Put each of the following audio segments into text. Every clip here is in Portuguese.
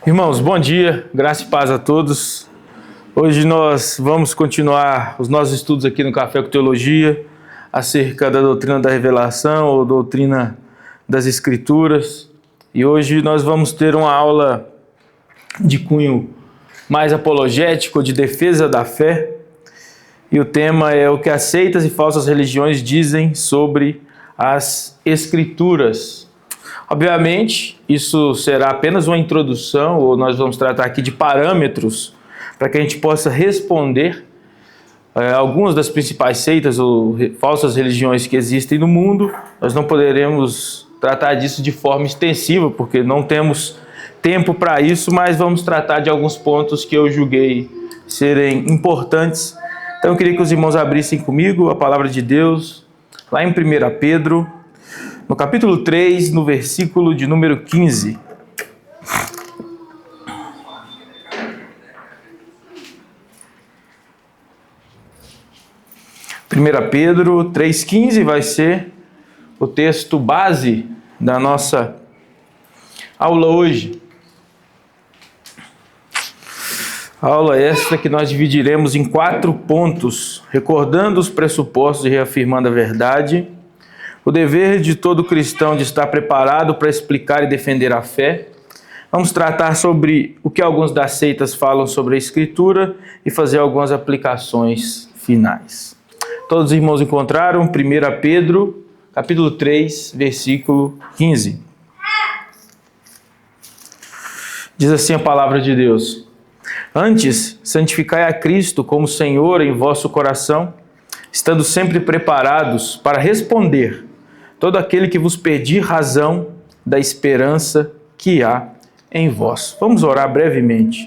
Irmãos, bom dia, graça e paz a todos. Hoje nós vamos continuar os nossos estudos aqui no Café com Teologia acerca da doutrina da revelação ou doutrina das Escrituras. E hoje nós vamos ter uma aula de cunho mais apologético, de defesa da fé. E o tema é o que as seitas e falsas religiões dizem sobre as Escrituras. Obviamente, isso será apenas uma introdução, ou nós vamos tratar aqui de parâmetros para que a gente possa responder algumas das principais seitas ou falsas religiões que existem no mundo. Nós não poderemos tratar disso de forma extensiva, porque não temos tempo para isso, mas vamos tratar de alguns pontos que eu julguei serem importantes. Então eu queria que os irmãos abrissem comigo a palavra de Deus, lá em 1 Pedro, no capítulo 3, no versículo de número 15. Pedro 3,15 vai ser o texto base da nossa aula hoje. Aula esta que nós dividiremos em 4 pontos, recordando os pressupostos e reafirmando a verdade, o dever de todo cristão de estar preparado para explicar e defender a fé. Vamos tratar sobre o que alguns das seitas falam sobre a Escritura e fazer algumas aplicações finais. Todos os irmãos encontraram 1 Pedro, capítulo 3, versículo 15. Diz assim a palavra de Deus: Antes, santificai a Cristo como Senhor em vosso coração, estando sempre preparados para responder todo aquele que vos pedir razão da esperança que há em vós. Vamos orar brevemente.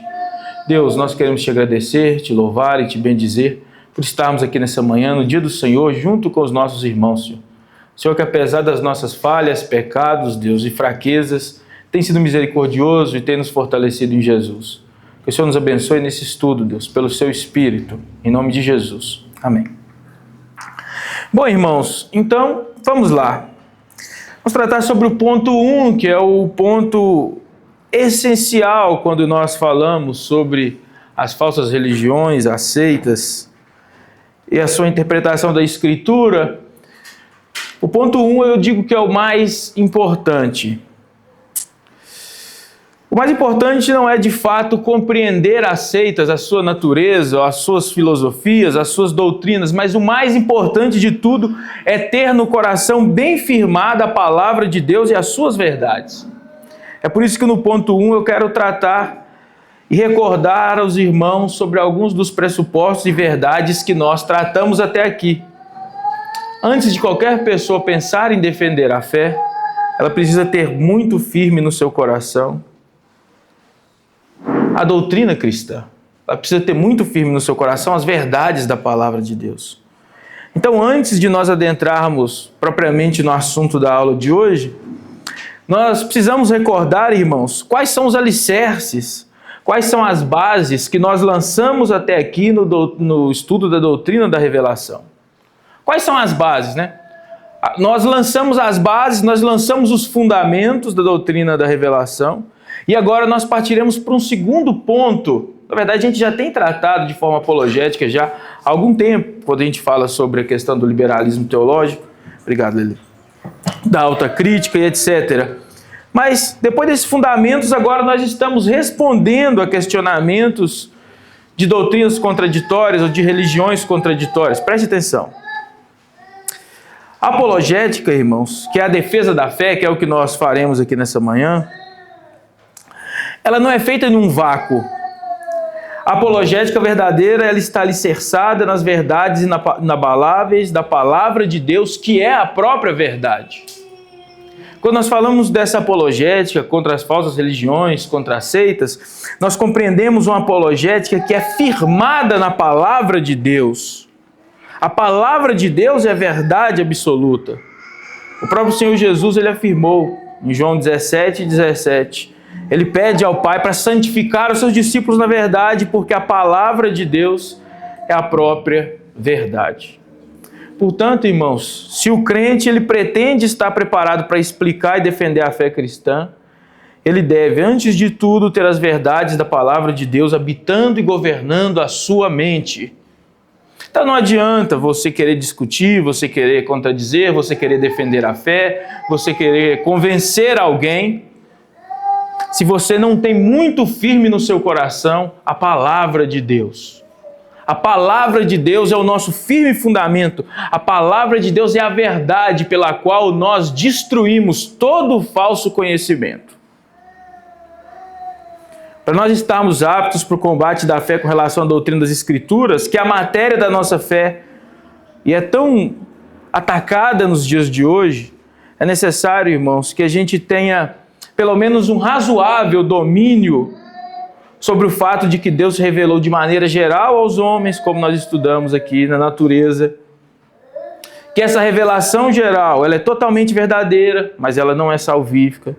Deus, nós queremos te agradecer, te louvar e te bendizer por estarmos aqui nessa manhã, no dia do Senhor, junto com os nossos irmãos, Senhor. Senhor, que apesar das nossas falhas, pecados, Deus, e fraquezas, tem sido misericordioso e tem nos fortalecido em Jesus. Que o Senhor nos abençoe nesse estudo, Deus, pelo seu Espírito, em nome de Jesus. Amém. Bom, irmãos, então, vamos lá. Vamos tratar sobre o ponto 1, que é o ponto essencial quando nós falamos sobre as falsas religiões, as seitas e a sua interpretação da Escritura. O ponto 1 eu digo que é o mais importante. O mais importante não é de fato compreender as seitas, a sua natureza, as suas filosofias, as suas doutrinas, mas o mais importante de tudo é ter no coração bem firmada a palavra de Deus e as suas verdades. É por isso que no ponto 1 eu quero tratar e recordar aos irmãos sobre alguns dos pressupostos e verdades que nós tratamos até aqui. Antes de qualquer pessoa pensar em defender a fé, ela precisa ter muito firme no seu coração a doutrina cristã. Ela precisa ter muito firme no seu coração as verdades da palavra de Deus. Então, antes de nós adentrarmos propriamente no assunto da aula de hoje, nós precisamos recordar, irmãos, quais são os alicerces, quais são as bases que nós lançamos até aqui no estudo da doutrina da revelação. Quais são as bases, né? Nós lançamos as bases, nós lançamos os fundamentos da doutrina da revelação. E agora nós partiremos para um segundo ponto. Na verdade, a gente já tem tratado de forma apologética já há algum tempo, quando a gente fala sobre a questão do liberalismo teológico. Obrigado, Lili. Da alta crítica e etc. Mas, depois desses fundamentos, agora nós estamos respondendo a questionamentos de doutrinas contraditórias ou de religiões contraditórias. Preste atenção. A apologética, irmãos, que é a defesa da fé, que é o que nós faremos aqui nessa manhã, ela não é feita em um vácuo. A apologética verdadeira, ela está alicerçada nas verdades inabaláveis da palavra de Deus, que é a própria verdade. Quando nós falamos dessa apologética contra as falsas religiões, contra as seitas, nós compreendemos uma apologética que é firmada na palavra de Deus. A palavra de Deus é a verdade absoluta. O próprio Senhor Jesus, ele afirmou em João 17:17, ele pede ao Pai para santificar os seus discípulos na verdade, porque a palavra de Deus é a própria verdade. Portanto, irmãos, se o crente ele pretende estar preparado para explicar e defender a fé cristã, ele deve, antes de tudo, ter as verdades da palavra de Deus habitando e governando a sua mente. Então não adianta você querer discutir, você querer contradizer, você querer defender a fé, você querer convencer alguém, se você não tem muito firme no seu coração a palavra de Deus. A palavra de Deus é o nosso firme fundamento. A palavra de Deus é a verdade pela qual nós destruímos todo o falso conhecimento. Para nós estarmos aptos para o combate da fé com relação à doutrina das Escrituras, que é a matéria da nossa fé e é tão atacada nos dias de hoje, é necessário, irmãos, que a gente tenha pelo menos um razoável domínio sobre o fato de que Deus se revelou de maneira geral aos homens, como nós estudamos aqui na natureza. Que essa revelação geral, ela é totalmente verdadeira, mas ela não é salvífica.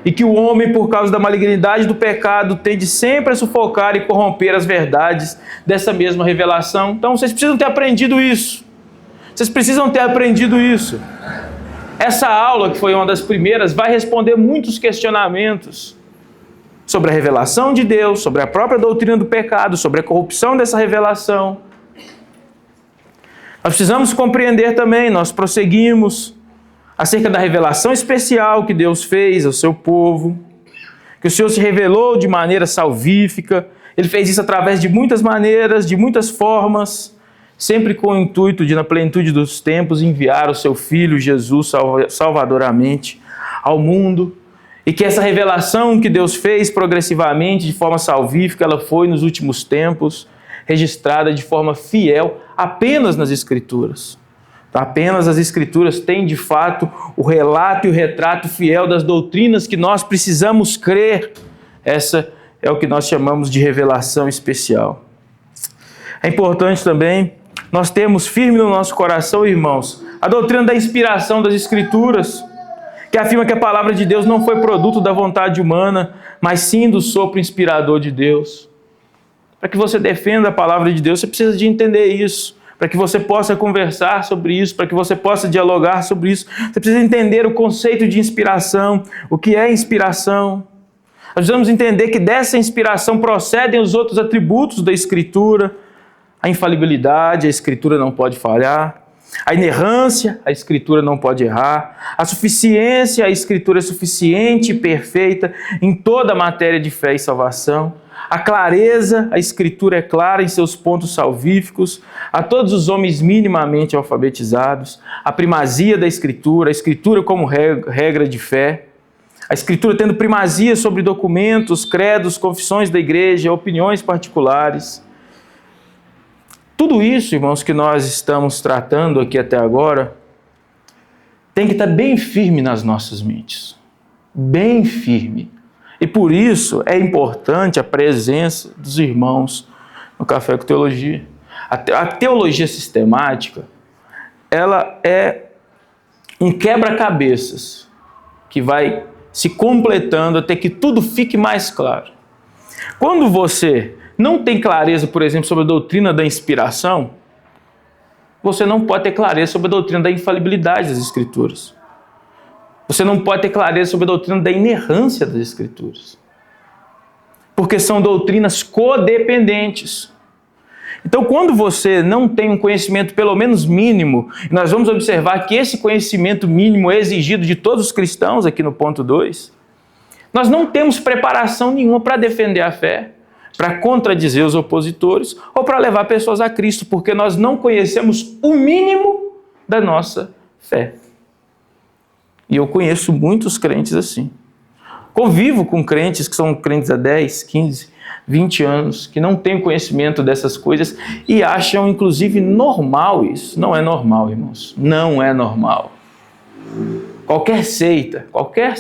E que o homem, por causa da malignidade do pecado, tende sempre a sufocar e corromper as verdades dessa mesma revelação. Então vocês precisam ter aprendido isso. Vocês precisam ter aprendido isso. Essa aula, que foi uma das primeiras, vai responder muitos questionamentos sobre a revelação de Deus, sobre a própria doutrina do pecado, sobre a corrupção dessa revelação. Nós precisamos compreender também, nós prosseguimos, acerca da revelação especial que Deus fez ao seu povo, que o Senhor se revelou de maneira salvífica. Ele fez isso através de muitas maneiras, de muitas formas, sempre com o intuito de, na plenitude dos tempos, enviar o seu Filho Jesus salvadoramente ao mundo. E que essa revelação que Deus fez progressivamente, de forma salvífica, ela foi nos últimos tempos registrada de forma fiel apenas nas Escrituras. Apenas as Escrituras têm, de fato, o relato e o retrato fiel das doutrinas que nós precisamos crer. Essa é o que nós chamamos de revelação especial. É importante também nós termos firme no nosso coração, irmãos, a doutrina da inspiração das Escrituras, que afirma que a palavra de Deus não foi produto da vontade humana, mas sim do sopro inspirador de Deus. Para que você defenda a palavra de Deus, você precisa de entender isso. Para que você possa conversar sobre isso, para que você possa dialogar sobre isso, você precisa entender o conceito de inspiração, o que é inspiração. Nós precisamos entender que dessa inspiração procedem os outros atributos da Escritura, a infalibilidade, a Escritura não pode falhar, a inerrância, a Escritura não pode errar, a suficiência, a Escritura é suficiente e perfeita em toda a matéria de fé e salvação, a clareza, a Escritura é clara em seus pontos salvíficos, a todos os homens minimamente alfabetizados, a primazia da Escritura, a Escritura como regra de fé, a Escritura tendo primazia sobre documentos, credos, confissões da igreja, opiniões particulares. Tudo isso, irmãos, que nós estamos tratando aqui até agora, tem que estar bem firme nas nossas mentes. Bem firme. E por isso é importante a presença dos irmãos no Café com Teologia. A teologia sistemática, ela é um quebra-cabeças que vai se completando até que tudo fique mais claro. Quando você não tem clareza, por exemplo, sobre a doutrina da inspiração, você não pode ter clareza sobre a doutrina da infalibilidade das Escrituras. Você não pode ter clareza sobre a doutrina da inerrância das Escrituras. Porque são doutrinas codependentes. Então, quando você não tem um conhecimento pelo menos mínimo, nós vamos observar que esse conhecimento mínimo é exigido de todos os cristãos, aqui no ponto 2, nós não temos preparação nenhuma para defender a fé, para contradizer os opositores ou para levar pessoas a Cristo, porque nós não conhecemos o mínimo da nossa fé. E eu conheço muitos crentes assim. Convivo com crentes que são crentes há 10, 15, 20 anos, que não têm conhecimento dessas coisas e acham, inclusive, normal isso. Não é normal, irmãos. Não é normal. Qualquer seita, qualquer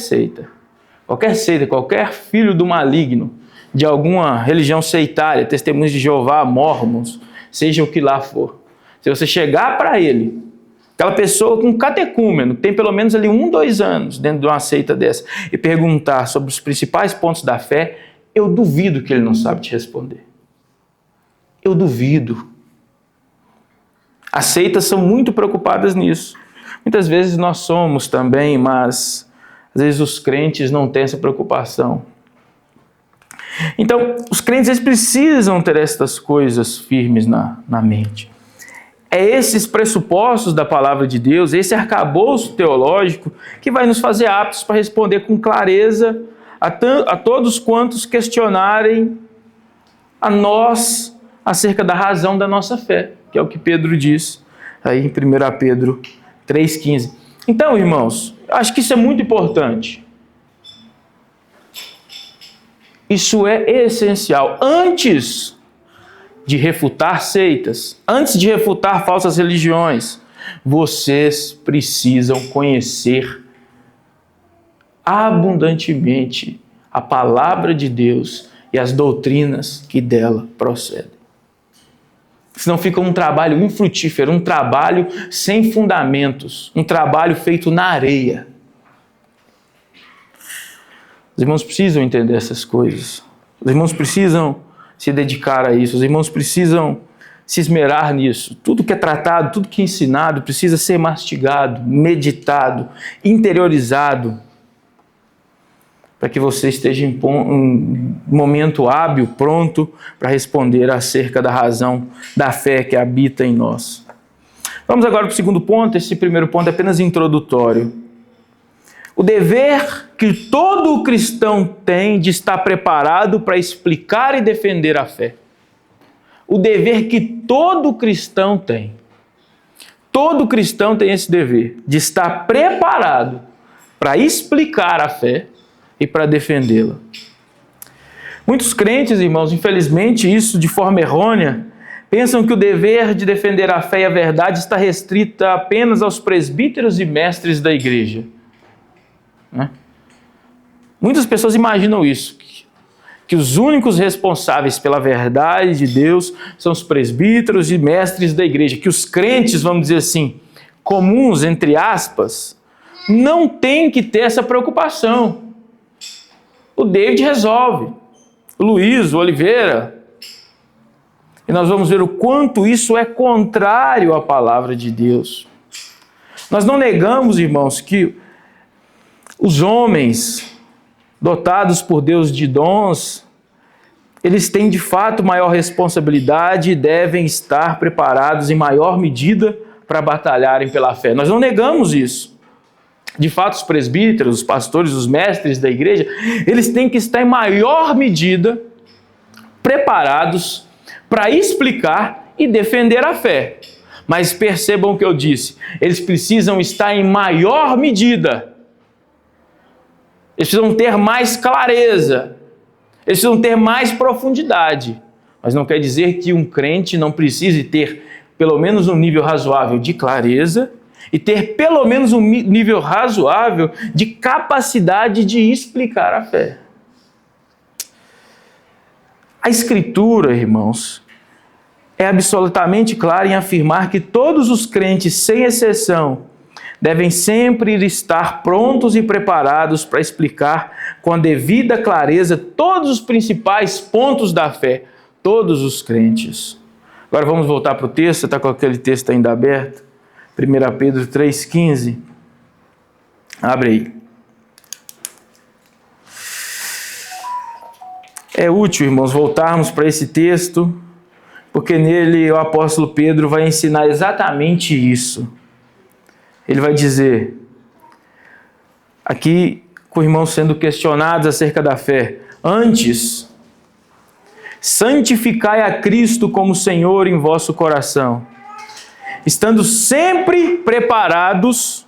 filho do maligno, de alguma religião seitária, Testemunhos de Jeová, Mórmons, seja o que lá for. Se você chegar para ele, aquela pessoa com catecúmeno, que tem pelo menos ali 1, 2 anos dentro de uma seita dessa, e perguntar sobre os principais pontos da fé, eu duvido que ele não sabe te responder. Eu duvido. As seitas são muito preocupadas nisso. Muitas vezes nós somos também, mas Às vezes os crentes não têm essa preocupação. Então, os crentes eles precisam ter estas coisas firmes na mente. É esses pressupostos da palavra de Deus, esse arcabouço teológico que vai nos fazer aptos para responder com clareza a todos quantos questionarem a nós acerca da razão da nossa fé, que é o que Pedro diz aí em 1 Pedro 3,15. Então, irmãos, acho que isso é muito importante. Isso é essencial. Antes de refutar seitas, antes de refutar falsas religiões, vocês precisam conhecer abundantemente a palavra de Deus e as doutrinas que dela procedem. Senão fica um trabalho infrutífero, um trabalho sem fundamentos, um trabalho feito na areia. Os irmãos precisam entender essas coisas. Os irmãos precisam se dedicar a isso. Os irmãos precisam se esmerar nisso. Tudo que é tratado, tudo que é ensinado precisa ser mastigado, meditado, interiorizado, para que você esteja em um momento hábil, pronto para responder acerca da razão da fé que habita em nós. Vamos agora para o segundo ponto. Esse primeiro ponto é apenas introdutório. O dever que todo cristão tem de estar preparado para explicar e defender a fé. O dever que todo cristão tem. Todo cristão tem esse dever de estar preparado para explicar a fé e para defendê-la. Muitos crentes, irmãos, infelizmente, isso de forma errônea, pensam que o dever de defender a fé e a verdade está restrito apenas aos presbíteros e mestres da igreja. Muitas pessoas imaginam isso, que os únicos responsáveis pela verdade de Deus são os presbíteros e mestres da igreja, que os crentes, vamos dizer assim, comuns, entre aspas, não têm que ter essa preocupação. O David resolve, o Luiz, o Oliveira, e nós vamos ver o quanto isso é contrário à palavra de Deus. Nós não negamos, irmãos, que os homens dotados por Deus de dons, eles têm de fato maior responsabilidade e devem estar preparados em maior medida para batalharem pela fé. Nós não negamos isso. De fato, os presbíteros, os pastores, os mestres da igreja, eles têm que estar em maior medida preparados para explicar e defender a fé. Mas percebam o que eu disse, eles precisam estar em maior medida. Eles precisam ter mais clareza, eles precisam ter mais profundidade. Mas não quer dizer que um crente não precise ter pelo menos um nível razoável de clareza e ter pelo menos um nível razoável de capacidade de explicar a fé. A Escritura, irmãos, é absolutamente clara em afirmar que todos os crentes, sem exceção, devem sempre estar prontos e preparados para explicar com a devida clareza todos os principais pontos da fé, todos os crentes. Agora vamos voltar para o texto, você está com aquele texto ainda aberto? 1 Pedro 3,15. Abre aí. É útil, irmãos, voltarmos para esse texto, porque nele o apóstolo Pedro vai ensinar exatamente isso. Ele vai dizer, aqui com irmãos sendo questionados acerca da fé, antes, santificai a Cristo como Senhor em vosso coração, estando sempre preparados.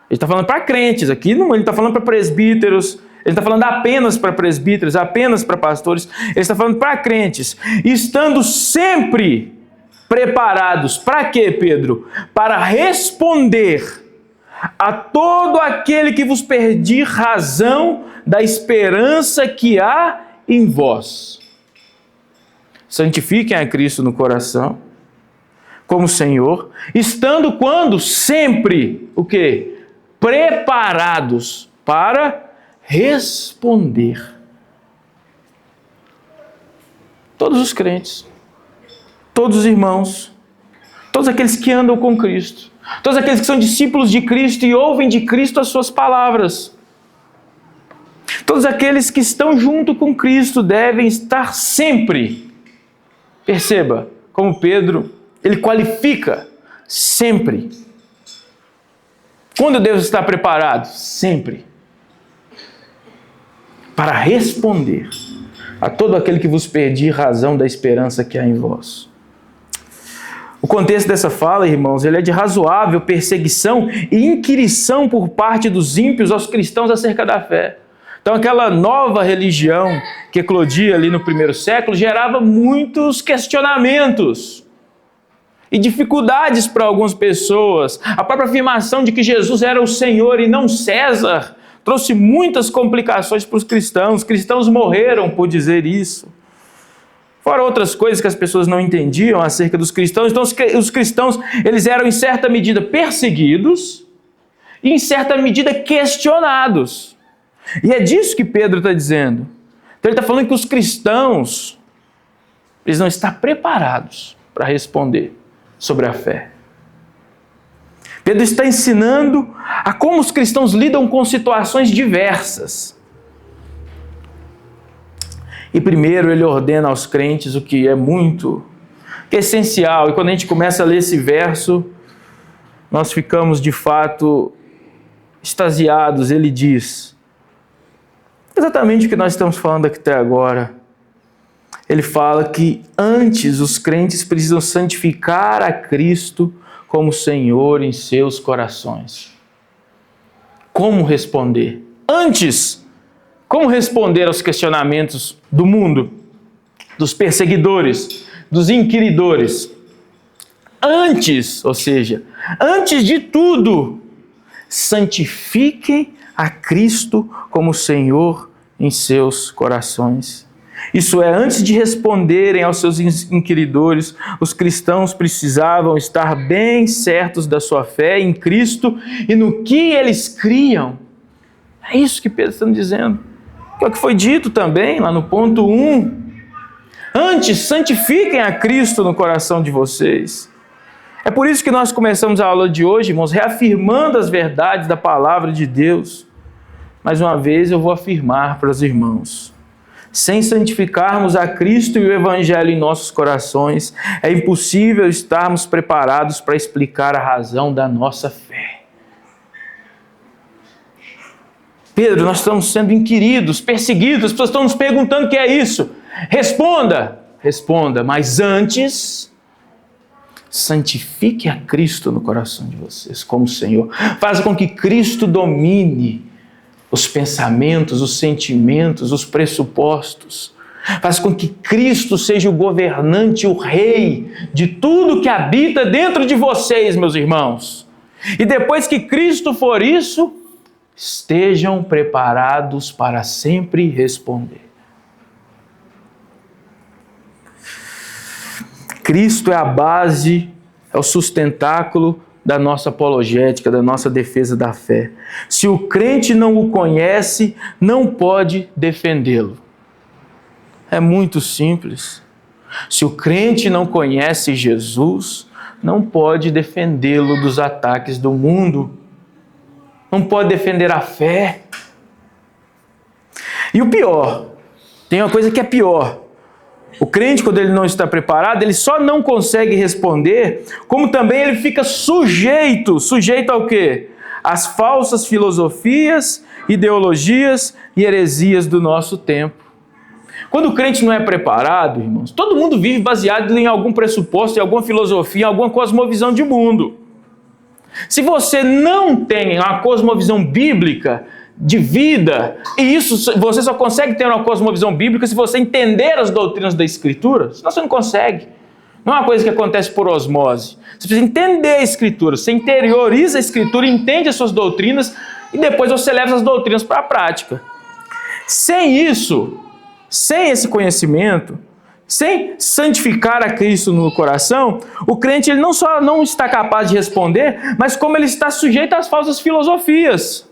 Ele está falando para crentes, aqui não, ele está falando para presbíteros, ele está falando apenas para presbíteros, apenas para pastores, ele está falando para crentes, estando sempre preparados. Para quê, Pedro? Para responder a todo aquele que vos pedir razão da esperança que há em vós. Santifiquem a Cristo no coração, como Senhor, estando quando? Sempre, o quê? Preparados para responder. Todos os crentes, todos os irmãos, todos aqueles que andam com Cristo, todos aqueles que são discípulos de Cristo e ouvem de Cristo as suas palavras, Todos aqueles que estão junto com Cristo devem estar sempre. Perceba, como Pedro, ele qualifica sempre. Quando eu devo estar preparado? Sempre. Para responder a todo aquele que vos pedir razão da esperança que há em vós. O contexto dessa fala, irmãos, ele é de razoável perseguição e inquirição por parte dos ímpios aos cristãos acerca da fé. Então, aquela nova religião que eclodia ali no primeiro século gerava muitos questionamentos e dificuldades para algumas pessoas. A própria afirmação de que Jesus era o Senhor e não César trouxe muitas complicações para os cristãos. Os cristãos morreram por dizer isso. Fora outras coisas que as pessoas não entendiam acerca dos cristãos. Então, os cristãos, eles eram em certa medida perseguidos e em certa medida questionados. E é disso que Pedro está dizendo. Então, ele está falando que os cristãos, eles não estão preparados para responder sobre a fé. Pedro está ensinando a como os cristãos lidam com situações diversas. E primeiro ele ordena aos crentes o que é essencial. E quando a gente começa a ler esse verso, nós ficamos de fato extasiados. Ele diz exatamente o que nós estamos falando aqui até agora. Ele fala que antes os crentes precisam santificar a Cristo como Senhor em seus corações. Como responder? Antes, como responder aos questionamentos do mundo, dos perseguidores, dos inquiridores? Antes, ou seja, antes de tudo, santifiquem a Cristo como Senhor em seus corações. Isso é, antes de responderem aos seus inquiridores, os cristãos precisavam estar bem certos da sua fé em Cristo e no que eles criam. É isso que Pedro está dizendo. Que é o que foi dito também lá no ponto 1. Antes, santifiquem a Cristo no coração de vocês. É por isso que nós começamos a aula de hoje, irmãos, reafirmando as verdades da palavra de Deus. Mais uma vez eu vou afirmar para os irmãos. Sem santificarmos a Cristo e o Evangelho em nossos corações, é impossível estarmos preparados para explicar a razão da nossa fé. Pedro, nós estamos sendo inquiridos, perseguidos, as pessoas estão nos perguntando o que é isso. Responda, mas antes, santifique a Cristo no coração de vocês como Senhor. Faça com que Cristo domine os pensamentos, os sentimentos, os pressupostos. Faz com que Cristo seja o governante, o rei de tudo que habita dentro de vocês, meus irmãos. E depois que Cristo for isso, estejam preparados para sempre responder. Cristo é a base, é o sustentáculo da nossa apologética, da nossa defesa da fé. Se o crente não o conhece, não pode defendê-lo. É muito simples. Se o crente não conhece Jesus, não pode defendê-lo dos ataques do mundo. Não pode defender a fé. E o pior, tem uma coisa que é pior. O crente, quando ele não está preparado, ele só não consegue responder, como também ele fica sujeito ao quê? Às falsas filosofias, ideologias e heresias do nosso tempo. Quando o crente não é preparado, irmãos, todo mundo vive baseado em algum pressuposto, em alguma filosofia, em alguma cosmovisão de mundo. Se você não tem uma cosmovisão bíblica de vida, e isso você só consegue ter uma cosmovisão bíblica se você entender as doutrinas da Escritura, senão você não consegue. Não é uma coisa que acontece por osmose. Você precisa entender a Escritura, você interioriza a Escritura, entende as suas doutrinas, e depois você leva essas doutrinas para a prática. Sem isso, sem esse conhecimento, sem santificar a Cristo no coração, o crente ele não só não está capaz de responder, mas como ele está sujeito às falsas filosofias.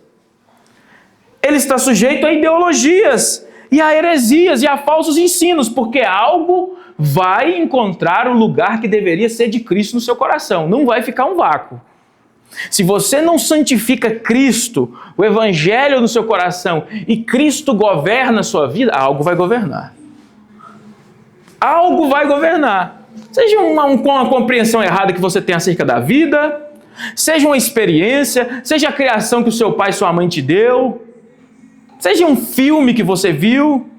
Ele está sujeito a ideologias, e a heresias, e a falsos ensinos, porque algo vai encontrar o lugar que deveria ser de Cristo no seu coração. Não vai ficar um vácuo. Se você não santifica Cristo, o Evangelho no seu coração, e Cristo governa a sua vida, algo vai governar. Algo vai governar. Seja uma compreensão errada que você tem acerca da vida, seja uma experiência, seja a criação que o seu pai e sua mãe te deu, seja um filme que você viu,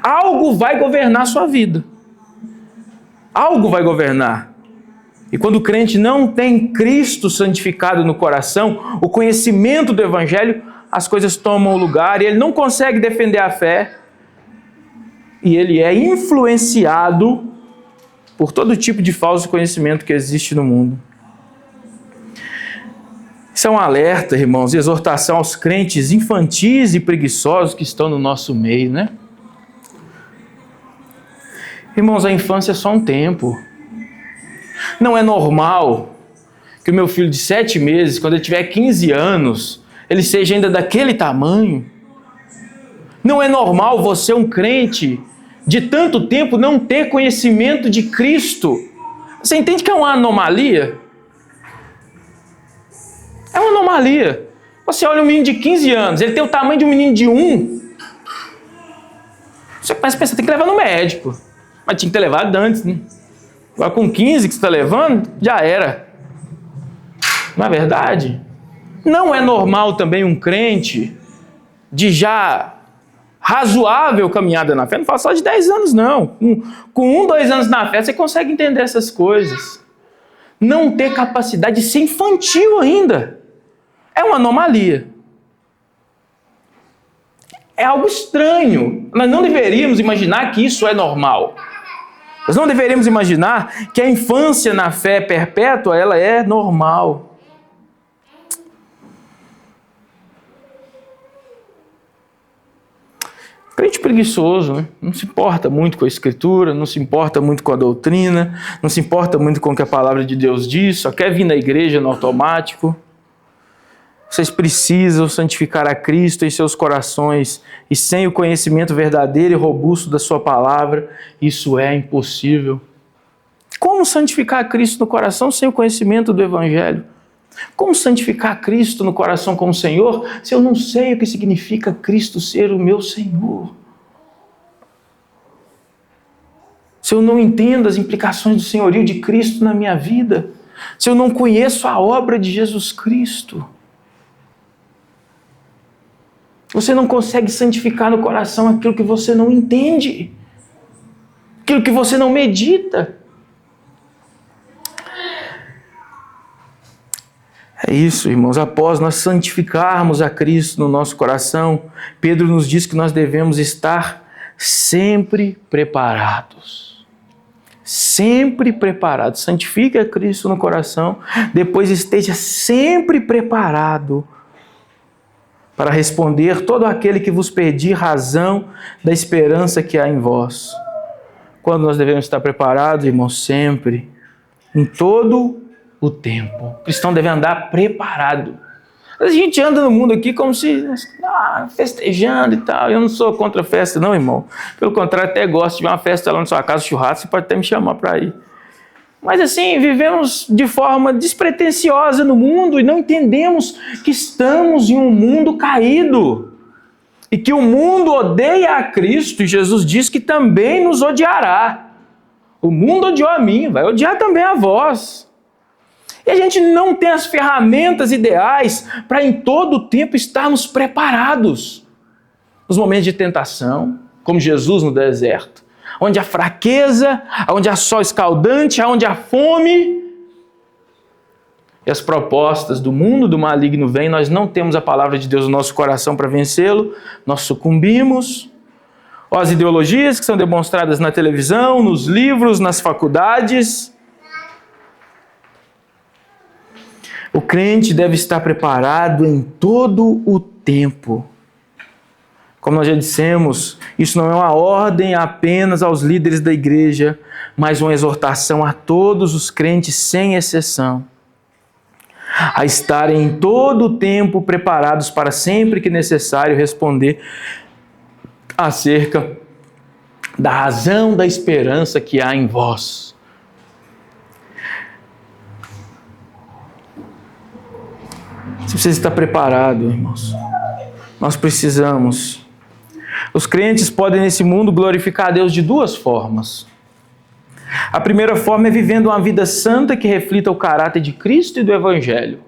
algo vai governar a sua vida. Algo vai governar. E quando o crente não tem Cristo santificado no coração, o conhecimento do Evangelho, as coisas tomam lugar e ele não consegue defender a fé. E ele é influenciado por todo tipo de falso conhecimento que existe no mundo. Isso é um alerta, irmãos, e exortação aos crentes infantis e preguiçosos que estão no nosso meio, né? Irmãos, a infância é só um tempo. Não é normal que o meu filho de 7 meses, quando ele tiver 15 anos, ele seja ainda daquele tamanho. Não é normal você, um crente de tanto tempo, não ter conhecimento de Cristo. Você entende que é uma anomalia? É uma anomalia. Você olha um menino de 15 anos, ele tem o tamanho de um menino de 1. Você começa a pensar, tem que levar no médico. Mas tinha que ter levado antes, né? Agora com 15 que você está levando, já era. Não é verdade? Não é normal também um crente de já razoável caminhada na fé, não falo só de 10 anos não. Com 1, 2 anos na fé você consegue entender essas coisas. Não ter capacidade de ser infantil ainda. É uma anomalia. É algo estranho. Nós não deveríamos imaginar que isso é normal. Nós não deveríamos imaginar que a infância na fé perpétua, ela é normal. Crente preguiçoso, né? Não se importa muito com a Escritura, não se importa muito com a doutrina, não se importa muito com o que a palavra de Deus diz, só quer vir na igreja no automático. Vocês precisam santificar a Cristo em seus corações e sem o conhecimento verdadeiro e robusto da sua palavra, isso é impossível. Como santificar a Cristo no coração sem o conhecimento do Evangelho? Como santificar Cristo no coração como Senhor se eu não sei o que significa Cristo ser o meu Senhor? Se eu não entendo as implicações do senhorio de Cristo na minha vida? Se eu não conheço a obra de Jesus Cristo? Você não consegue santificar no coração aquilo que você não entende, aquilo que você não medita. É isso, irmãos. Após nós santificarmos a Cristo no nosso coração, Pedro nos diz que nós devemos estar sempre preparados. Sempre preparados. Santifique a Cristo no coração, depois esteja sempre preparado para responder todo aquele que vos pedir razão da esperança que há em vós. Quando nós devemos estar preparados, irmãos? Sempre, em todo o tempo. O cristão deve andar preparado. A gente anda no mundo aqui como se festejando e tal. Eu não sou contra a festa não, irmão. Pelo contrário, até gosto de ver uma festa lá na sua casa, churrasco, você pode até me chamar para ir. Mas assim, vivemos de forma despretensiosa no mundo e não entendemos que estamos em um mundo caído. E que o mundo odeia a Cristo e Jesus diz que também nos odiará. O mundo odiou a mim, vai odiar também a vós. E a gente não tem as ferramentas ideais para em todo o tempo estarmos preparados. Nos momentos de tentação, como Jesus no deserto. Onde há fraqueza, onde há sol escaldante, onde há fome. E as propostas do mundo do maligno vêm, nós não temos a palavra de Deus no nosso coração para vencê-lo, nós sucumbimos. As ideologias que são demonstradas na televisão, nos livros, nas faculdades. O crente deve estar preparado em todo o tempo. Como nós já dissemos, isso não é uma ordem apenas aos líderes da igreja, mas uma exortação a todos os crentes sem exceção, a estarem em todo o tempo preparados para sempre que necessário responder acerca da razão da esperança que há em vós. Você precisa estar preparado, irmãos. Nós precisamos. Os crentes podem nesse mundo glorificar a Deus de duas formas. A primeira forma é vivendo uma vida santa que reflita o caráter de Cristo e do Evangelho.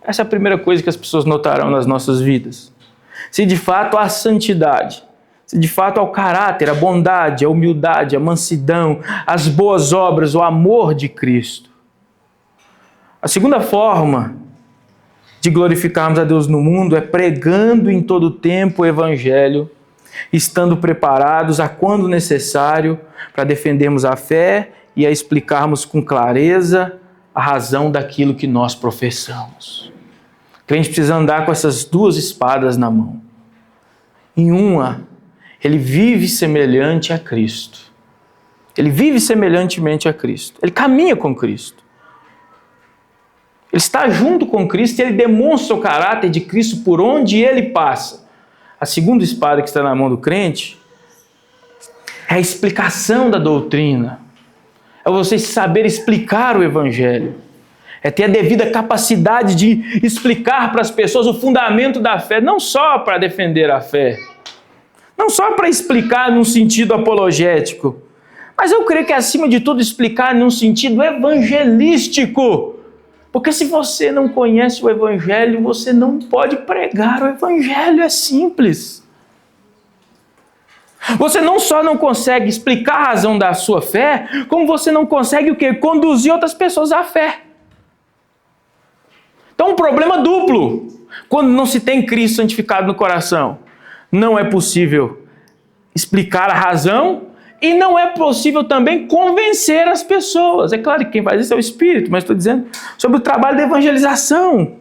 Essa é a primeira coisa que as pessoas notarão nas nossas vidas. Se de fato há santidade, se de fato há o caráter, a bondade, a humildade, a mansidão, as boas obras, o amor de Cristo. A segunda forma de glorificarmos a Deus no mundo é pregando em todo o tempo o Evangelho, estando preparados a quando necessário para defendermos a fé e a explicarmos com clareza a razão daquilo que nós professamos. O crente precisa andar com essas duas espadas na mão. Em uma, ele vive semelhante a Cristo. Ele vive semelhantemente a Cristo. Ele caminha com Cristo. Ele está junto com Cristo e ele demonstra o caráter de Cristo por onde ele passa. A segunda espada que está na mão do crente é a explicação da doutrina. É você saber explicar o Evangelho. É ter a devida capacidade de explicar para as pessoas o fundamento da fé, não só para defender a fé, não só para explicar num sentido apologético, mas eu creio que acima de tudo explicar num sentido evangelístico. Porque se você não conhece o Evangelho, você não pode pregar o Evangelho, é simples. Você não só não consegue explicar a razão da sua fé, como você não consegue o quê? Conduzir outras pessoas à fé. Então, um problema duplo, quando não se tem Cristo santificado no coração. Não é possível explicar a razão e não é possível também convencer as pessoas. É claro que quem faz isso é o Espírito, mas estou dizendo sobre o trabalho da evangelização.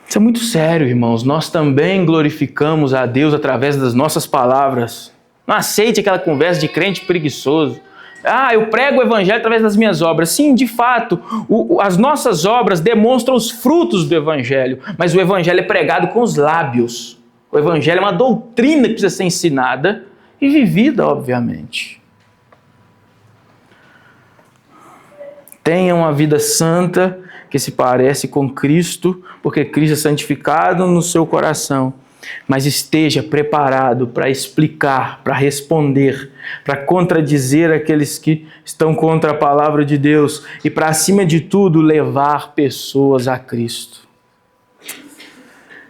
Isso é muito sério, irmãos. Nós também glorificamos a Deus através das nossas palavras. Não aceite aquela conversa de crente preguiçoso. Eu prego o Evangelho através das minhas obras. Sim, de fato, as nossas obras demonstram os frutos do Evangelho, mas o Evangelho é pregado com os lábios. O Evangelho é uma doutrina que precisa ser ensinada e vivida, obviamente. Tenha uma vida santa que se parece com Cristo, porque Cristo é santificado no seu coração. Mas esteja preparado para explicar, para responder, para contradizer aqueles que estão contra a palavra de Deus e para, acima de tudo, levar pessoas a Cristo.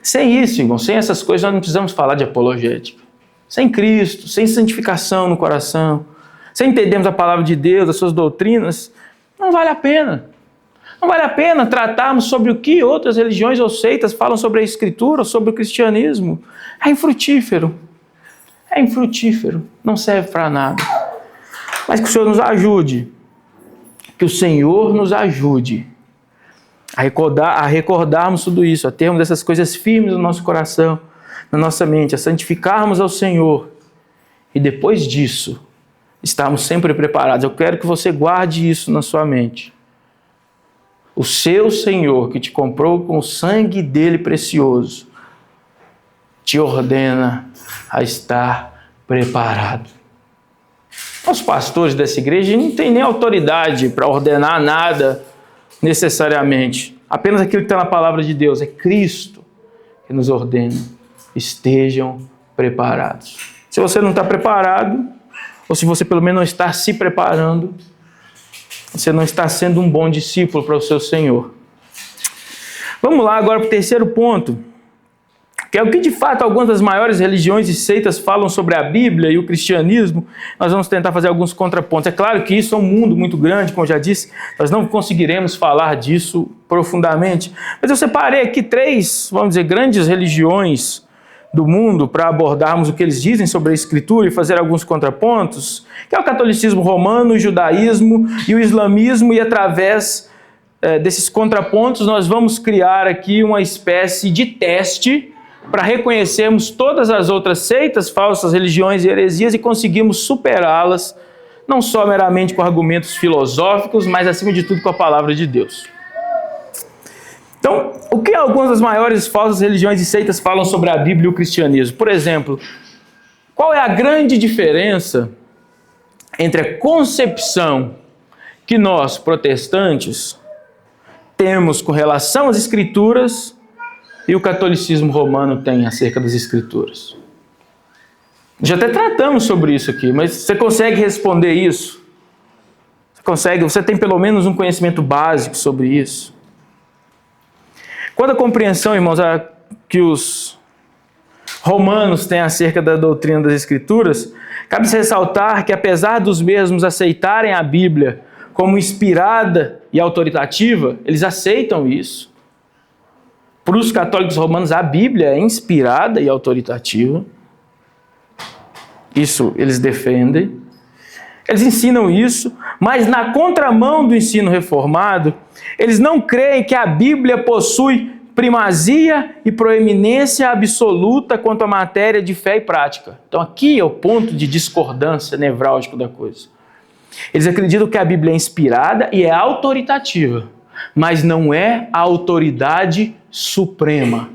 Sem isso, irmão, sem essas coisas, nós não precisamos falar de apologética. Sem Cristo, sem santificação no coração, sem entendermos a palavra de Deus, as suas doutrinas, não vale a pena. Não vale a pena tratarmos sobre o que outras religiões ou seitas falam sobre a Escritura ou sobre o cristianismo. É infrutífero. É infrutífero. Não serve para nada. Mas que o Senhor nos ajude. Que o Senhor nos ajude a recordarmos tudo isso, a termos essas coisas firmes no nosso coração, na nossa mente, a santificarmos ao Senhor. E depois disso, estarmos sempre preparados. Eu quero que você guarde isso na sua mente. O seu Senhor, que te comprou com o sangue dele precioso, te ordena a estar preparado. Os pastores dessa igreja não têm nem autoridade para ordenar nada necessariamente. Apenas aquilo que está na palavra de Deus. É Cristo que nos ordena. Estejam preparados. Se você não está preparado, ou se você pelo menos não está se preparando, você não está sendo um bom discípulo para o seu Senhor. Vamos lá agora para o terceiro ponto, que é o que de fato algumas das maiores religiões e seitas falam sobre a Bíblia e o cristianismo. Nós vamos tentar fazer alguns contrapontos. É claro que isso é um mundo muito grande, como eu já disse, nós não conseguiremos falar disso profundamente. Mas eu separei aqui 3, vamos dizer, grandes religiões do mundo para abordarmos o que eles dizem sobre a Escritura e fazer alguns contrapontos, que é o catolicismo romano, o judaísmo e o islamismo, e através desses contrapontos nós vamos criar aqui uma espécie de teste para reconhecermos todas as outras seitas, falsas religiões e heresias e conseguirmos superá-las, não só meramente com argumentos filosóficos, mas acima de tudo com a palavra de Deus. Então, o que algumas das maiores falsas religiões e seitas falam sobre a Bíblia e o cristianismo? Por exemplo, qual é a grande diferença entre a concepção que nós, protestantes, temos com relação às Escrituras e o catolicismo romano tem acerca das Escrituras? Já até tratamos sobre isso aqui, mas você consegue responder isso? Você tem pelo menos um conhecimento básico sobre isso? Quando a compreensão, irmãos, que os romanos têm acerca da doutrina das Escrituras, cabe-se ressaltar que, apesar dos mesmos aceitarem a Bíblia como inspirada e autoritativa, eles aceitam isso. Para os católicos romanos, a Bíblia é inspirada e autoritativa. Isso eles defendem. Eles ensinam isso, mas na contramão do ensino reformado, eles não creem que a Bíblia possui primazia e proeminência absoluta quanto à matéria de fé e prática. Então aqui é o ponto de discordância nevrálgico da coisa. Eles acreditam que a Bíblia é inspirada e é autoritativa, mas não é a autoridade suprema.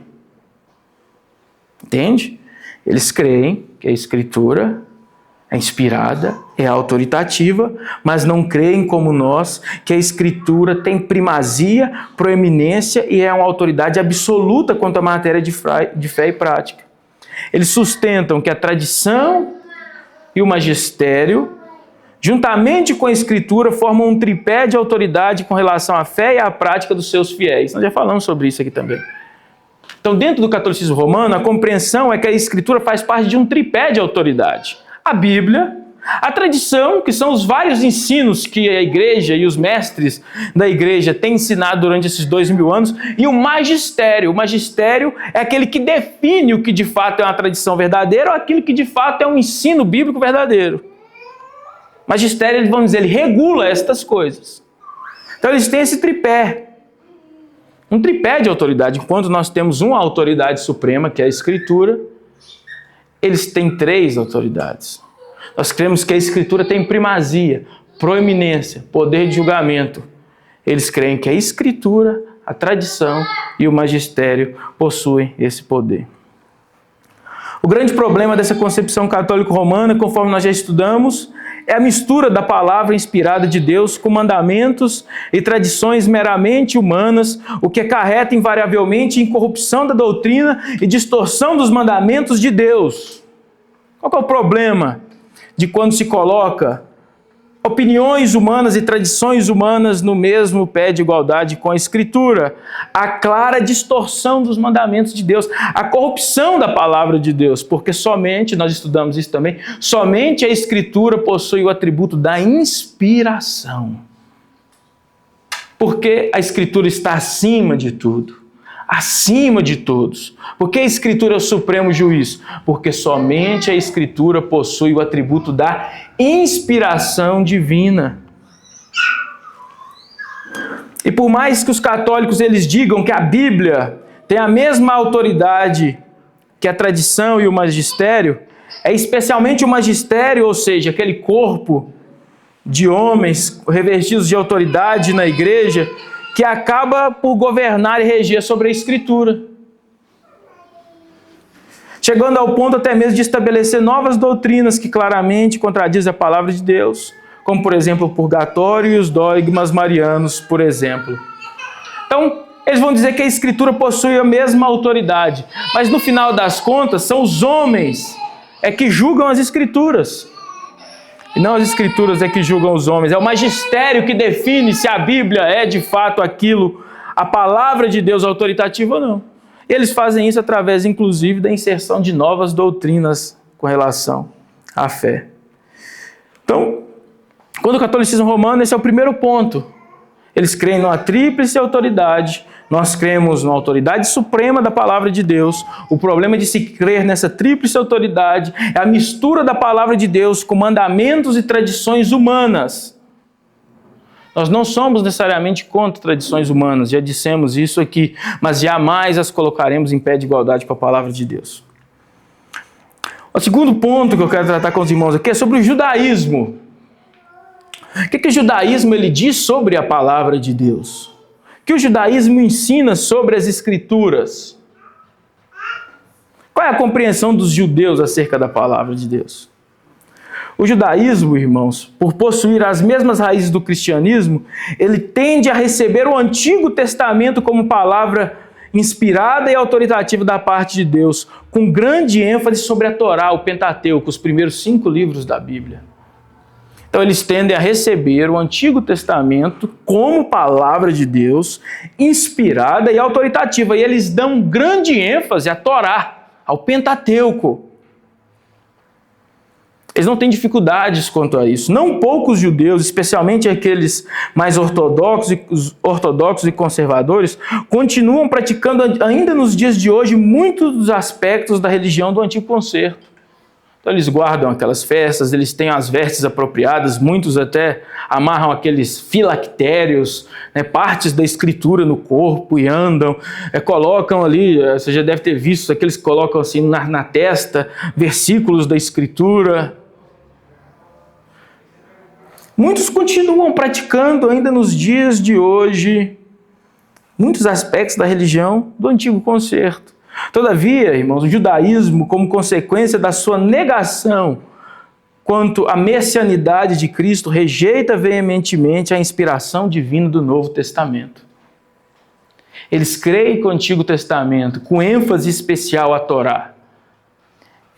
Entende? Eles creem que a Escritura é inspirada, é autoritativa, mas não creem como nós que a Escritura tem primazia, proeminência e é uma autoridade absoluta quanto à matéria de fé e prática. Eles sustentam que a tradição e o magistério, juntamente com a Escritura, formam um tripé de autoridade com relação à fé e à prática dos seus fiéis. Nós já falamos sobre isso aqui também. Então, dentro do catolicismo romano, a compreensão é que a Escritura faz parte de um tripé de autoridade. A Bíblia, a tradição, que são os vários ensinos que a igreja e os mestres da igreja têm ensinado durante esses 2000 anos, e o magistério. O magistério é aquele que define o que de fato é uma tradição verdadeira ou aquilo que de fato é um ensino bíblico verdadeiro. Magistério, vamos dizer, ele regula estas coisas. Então eles têm esse tripé. Um tripé de autoridade. Enquanto nós temos uma autoridade suprema, que é a Escritura, eles têm três autoridades. Nós cremos que a Escritura tem primazia, proeminência, poder de julgamento. Eles creem que a Escritura, a tradição e o magistério possuem esse poder. O grande problema dessa concepção católico-romana, conforme nós já estudamos, é a mistura da palavra inspirada de Deus com mandamentos e tradições meramente humanas, o que acarreta invariavelmente em corrupção da doutrina e distorção dos mandamentos de Deus. Qual é o problema de quando se coloca opiniões humanas e tradições humanas no mesmo pé de igualdade com a Escritura? A clara distorção dos mandamentos de Deus, a corrupção da palavra de Deus, porque somente, nós estudamos isso também, somente a Escritura possui o atributo da inspiração. Porque a Escritura está acima de tudo, acima de todos. Porque a Escritura é o supremo juiz? Porque somente a Escritura possui o atributo da inspiração divina. E por mais que os católicos eles digam que a Bíblia tem a mesma autoridade que a tradição e o magistério, é especialmente o magistério, ou seja, aquele corpo de homens revestidos de autoridade na igreja, que acaba por governar e reger sobre a Escritura. Chegando ao ponto até mesmo de estabelecer novas doutrinas que claramente contradizem a palavra de Deus, como, por exemplo, o purgatório e os dogmas marianos, por exemplo. Então, eles vão dizer que a Escritura possui a mesma autoridade, mas no final das contas, são os homens que julgam as Escrituras. E não as Escrituras que julgam os homens, é o magistério que define se a Bíblia é de fato aquilo, a palavra de Deus autoritativa ou não. E eles fazem isso através, inclusive, da inserção de novas doutrinas com relação à fé. Então, quando o catolicismo romano, esse é o primeiro ponto. Eles creem numa tríplice autoridade. Nós cremos na autoridade suprema da palavra de Deus. O problema de se crer nessa tríplice autoridade é a mistura da palavra de Deus com mandamentos e tradições humanas. Nós não somos necessariamente contra tradições humanas, já dissemos isso aqui, mas jamais as colocaremos em pé de igualdade com a palavra de Deus. O segundo ponto que eu quero tratar com os irmãos aqui é sobre o judaísmo. O que o judaísmo ele diz sobre a palavra de Deus? O que o judaísmo ensina sobre as Escrituras? Qual é a compreensão dos judeus acerca da palavra de Deus? O judaísmo, irmãos, por possuir as mesmas raízes do cristianismo, ele tende a receber o Antigo Testamento como palavra inspirada e autoritativa da parte de Deus, com grande ênfase sobre a Torá, o Pentateuco, os primeiros 5 livros da Bíblia. Então eles tendem a receber o Antigo Testamento como palavra de Deus, inspirada e autoritativa, e eles dão grande ênfase à Torá, ao Pentateuco. Eles não têm dificuldades quanto a isso. Não poucos judeus, especialmente aqueles mais ortodoxos e conservadores, continuam praticando ainda nos dias de hoje muitos dos aspectos da religião do Antigo Concerto. Então eles guardam aquelas festas, eles têm as vestes apropriadas, muitos até amarram aqueles filactérios, partes da escritura no corpo e andam, colocam ali, você já deve ter visto, aqueles que colocam assim na testa, versículos da escritura. Muitos continuam praticando ainda nos dias de hoje muitos aspectos da religião do Antigo Concerto. Todavia, irmãos, o judaísmo, como consequência da sua negação quanto à messianidade de Cristo, rejeita veementemente a inspiração divina do Novo Testamento. Eles creem que o Antigo Testamento, com ênfase especial à Torá,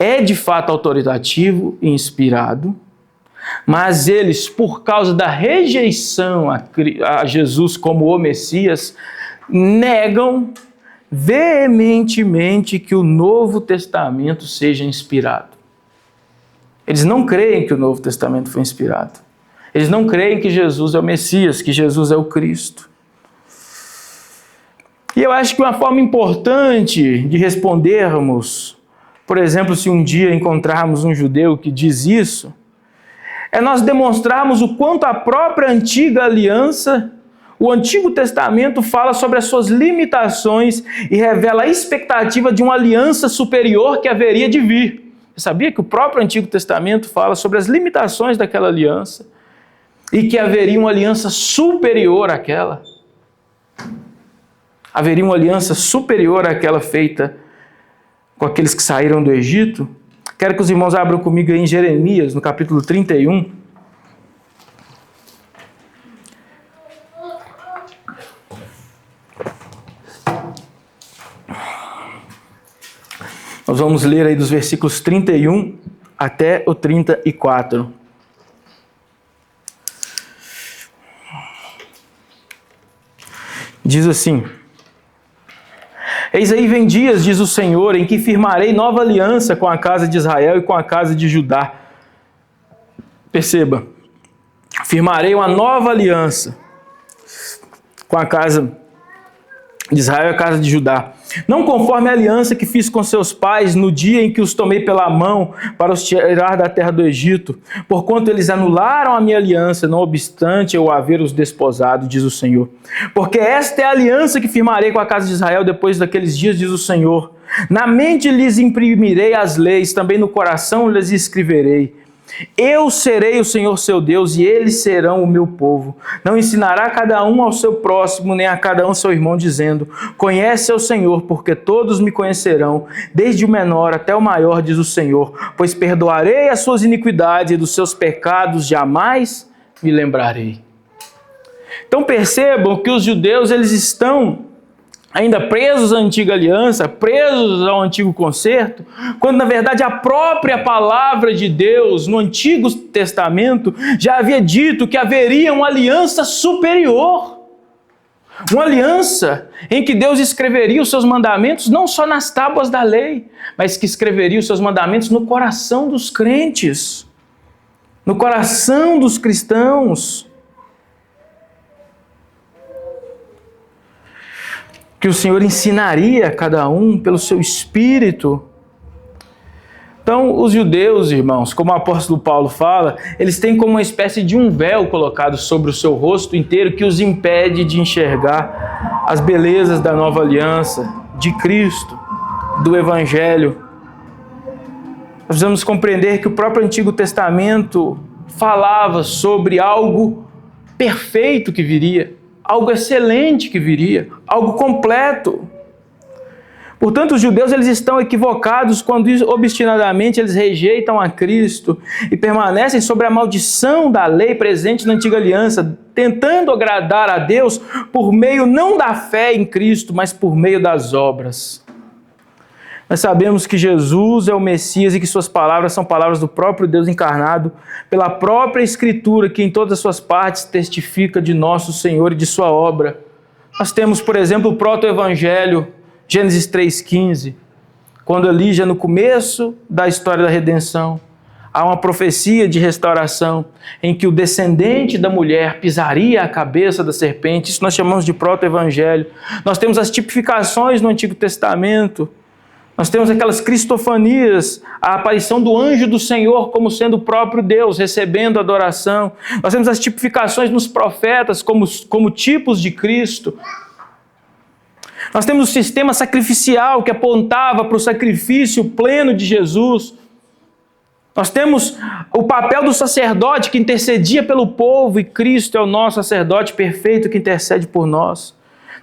é de fato autoritativo e inspirado, mas eles, por causa da rejeição a Jesus como o Messias, negam veementemente que o Novo Testamento seja inspirado. Eles não creem que o Novo Testamento foi inspirado. Eles não creem que Jesus é o Messias, que Jesus é o Cristo. E eu acho que uma forma importante de respondermos, por exemplo, se um dia encontrarmos um judeu que diz isso, é nós demonstrarmos o quanto a própria antiga aliança, o Antigo Testamento, fala sobre as suas limitações e revela a expectativa de uma aliança superior que haveria de vir. Você sabia que o próprio Antigo Testamento fala sobre as limitações daquela aliança e que haveria uma aliança superior àquela? Haveria uma aliança superior àquela feita com aqueles que saíram do Egito? Quero que os irmãos abram comigo aí em Jeremias, no capítulo 31. Nós vamos ler aí dos versículos 31 até o 34. Diz assim: Eis aí vem dias, diz o Senhor, em que firmarei nova aliança com a casa de Israel e com a casa de Judá. Perceba, firmarei uma nova aliança com a casa de Israel e a casa de Judá. Não conforme a aliança que fiz com seus pais no dia em que os tomei pela mão para os tirar da terra do Egito, porquanto eles anularam a minha aliança, não obstante eu haver-os desposado, diz o Senhor. Porque esta é a aliança que firmarei com a casa de Israel depois daqueles dias, diz o Senhor. Na mente lhes imprimirei as leis, também no coração lhes escreverei. Eu serei o Senhor seu Deus, e eles serão o meu povo. Não ensinará cada um ao seu próximo, nem a cada um seu irmão, dizendo: Conhece ao Senhor, porque todos me conhecerão, desde o menor até o maior, diz o Senhor. Pois perdoarei as suas iniquidades, e dos seus pecados jamais me lembrarei. Então percebam que os judeus, eles estão ainda presos à antiga aliança, presos ao antigo concerto, quando na verdade a própria palavra de Deus no Antigo Testamento já havia dito que haveria uma aliança superior. Uma aliança em que Deus escreveria os seus mandamentos não só nas tábuas da lei, mas que escreveria os seus mandamentos no coração dos crentes, no coração dos cristãos. Que o Senhor ensinaria a cada um pelo seu Espírito. Então, os judeus, irmãos, como o apóstolo Paulo fala, eles têm como uma espécie de um véu colocado sobre o seu rosto inteiro que os impede de enxergar as belezas da nova aliança, de Cristo, do Evangelho. Nós precisamos compreender que o próprio Antigo Testamento falava sobre algo perfeito que viria, algo excelente que viria, algo completo. Portanto, os judeus eles estão equivocados quando obstinadamente eles rejeitam a Cristo e permanecem sobre a maldição da lei presente na antiga aliança, tentando agradar a Deus por meio não da fé em Cristo, mas por meio das obras. Nós sabemos que Jesus é o Messias e que suas palavras são palavras do próprio Deus encarnado, pela própria Escritura, que em todas as suas partes testifica de nosso Senhor e de sua obra. Nós temos, por exemplo, o proto-evangelho, Gênesis 3,15, quando ali, já no começo da história da redenção, há uma profecia de restauração, em que o descendente da mulher pisaria a cabeça da serpente. Isso nós chamamos de proto-evangelho. Nós temos as tipificações no Antigo Testamento, nós temos aquelas cristofanias, a aparição do anjo do Senhor como sendo o próprio Deus, recebendo adoração. Nós temos as tipificações nos profetas como tipos de Cristo. Nós temos o sistema sacrificial que apontava para o sacrifício pleno de Jesus. Nós temos o papel do sacerdote que intercedia pelo povo e Cristo é o nosso sacerdote perfeito que intercede por nós.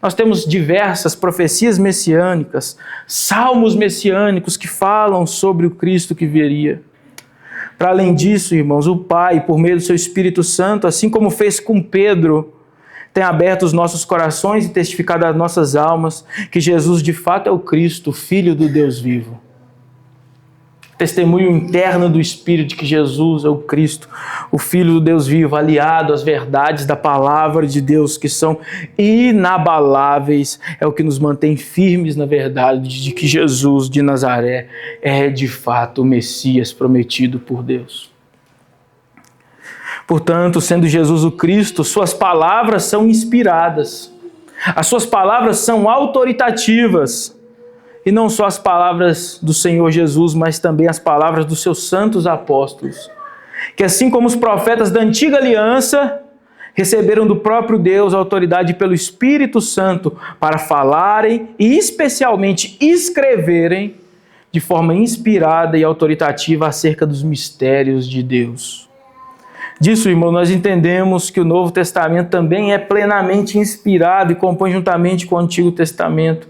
Nós temos diversas profecias messiânicas, salmos messiânicos que falam sobre o Cristo que viria. Para além disso, irmãos, o Pai, por meio do seu Espírito Santo, assim como fez com Pedro, tem aberto os nossos corações e testificado às nossas almas que Jesus de fato é o Cristo, o Filho do Deus vivo. Testemunho interno do Espírito de que Jesus é o Cristo, o Filho do Deus vivo, aliado às verdades da palavra de Deus, que são inabaláveis, é o que nos mantém firmes na verdade de que Jesus de Nazaré é de fato o Messias prometido por Deus. Portanto, sendo Jesus o Cristo, suas palavras são inspiradas, as suas palavras são autoritativas, e não só as palavras do Senhor Jesus, mas também as palavras dos seus santos apóstolos, que assim como os profetas da antiga aliança, receberam do próprio Deus a autoridade pelo Espírito Santo para falarem e especialmente escreverem de forma inspirada e autoritativa acerca dos mistérios de Deus. Disso, irmão, nós entendemos que o Novo Testamento também é plenamente inspirado e compõe juntamente com o Antigo Testamento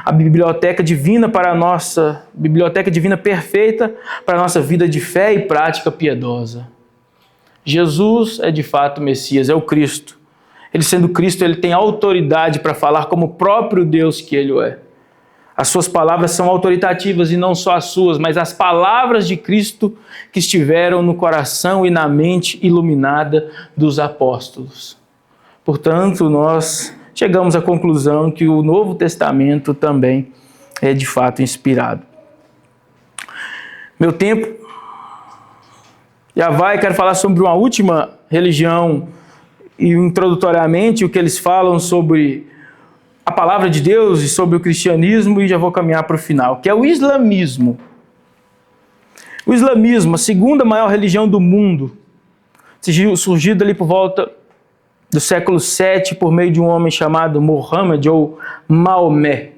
a biblioteca divina para a nossa, biblioteca divina perfeita para a nossa vida de fé e prática piedosa. Jesus é de fato o Messias, é o Cristo. Ele sendo Cristo, ele tem autoridade para falar como o próprio Deus que ele é. As suas palavras são autoritativas e não só as suas, mas as palavras de Cristo que estiveram no coração e na mente iluminada dos apóstolos. Portanto, nós chegamos à conclusão que o Novo Testamento também é de fato inspirado. Meu tempo já vai, quero falar sobre uma última religião e introdutoriamente o que eles falam sobre a palavra de Deus e sobre o cristianismo e já vou caminhar para o final, que é o islamismo. O islamismo, a segunda maior religião do mundo, surgido ali por volta do século VII por meio de um homem chamado Muhammad ou Maomé.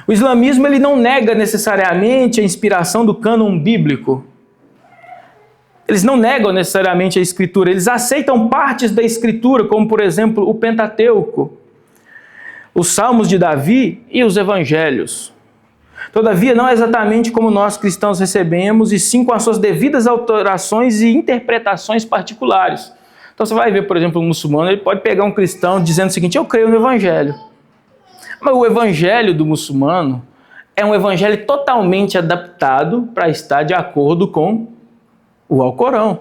O islamismo ele não nega necessariamente a inspiração do cânon bíblico. Eles não negam necessariamente a escritura, eles aceitam partes da escritura, como por exemplo o Pentateuco, os Salmos de Davi e os Evangelhos. Todavia, não é exatamente como nós cristãos recebemos, e sim com as suas devidas alterações e interpretações particulares. Então você vai ver, por exemplo, um muçulmano, ele pode pegar um cristão dizendo o seguinte: eu creio no Evangelho. Mas o Evangelho do muçulmano é um Evangelho totalmente adaptado para estar de acordo com o Alcorão.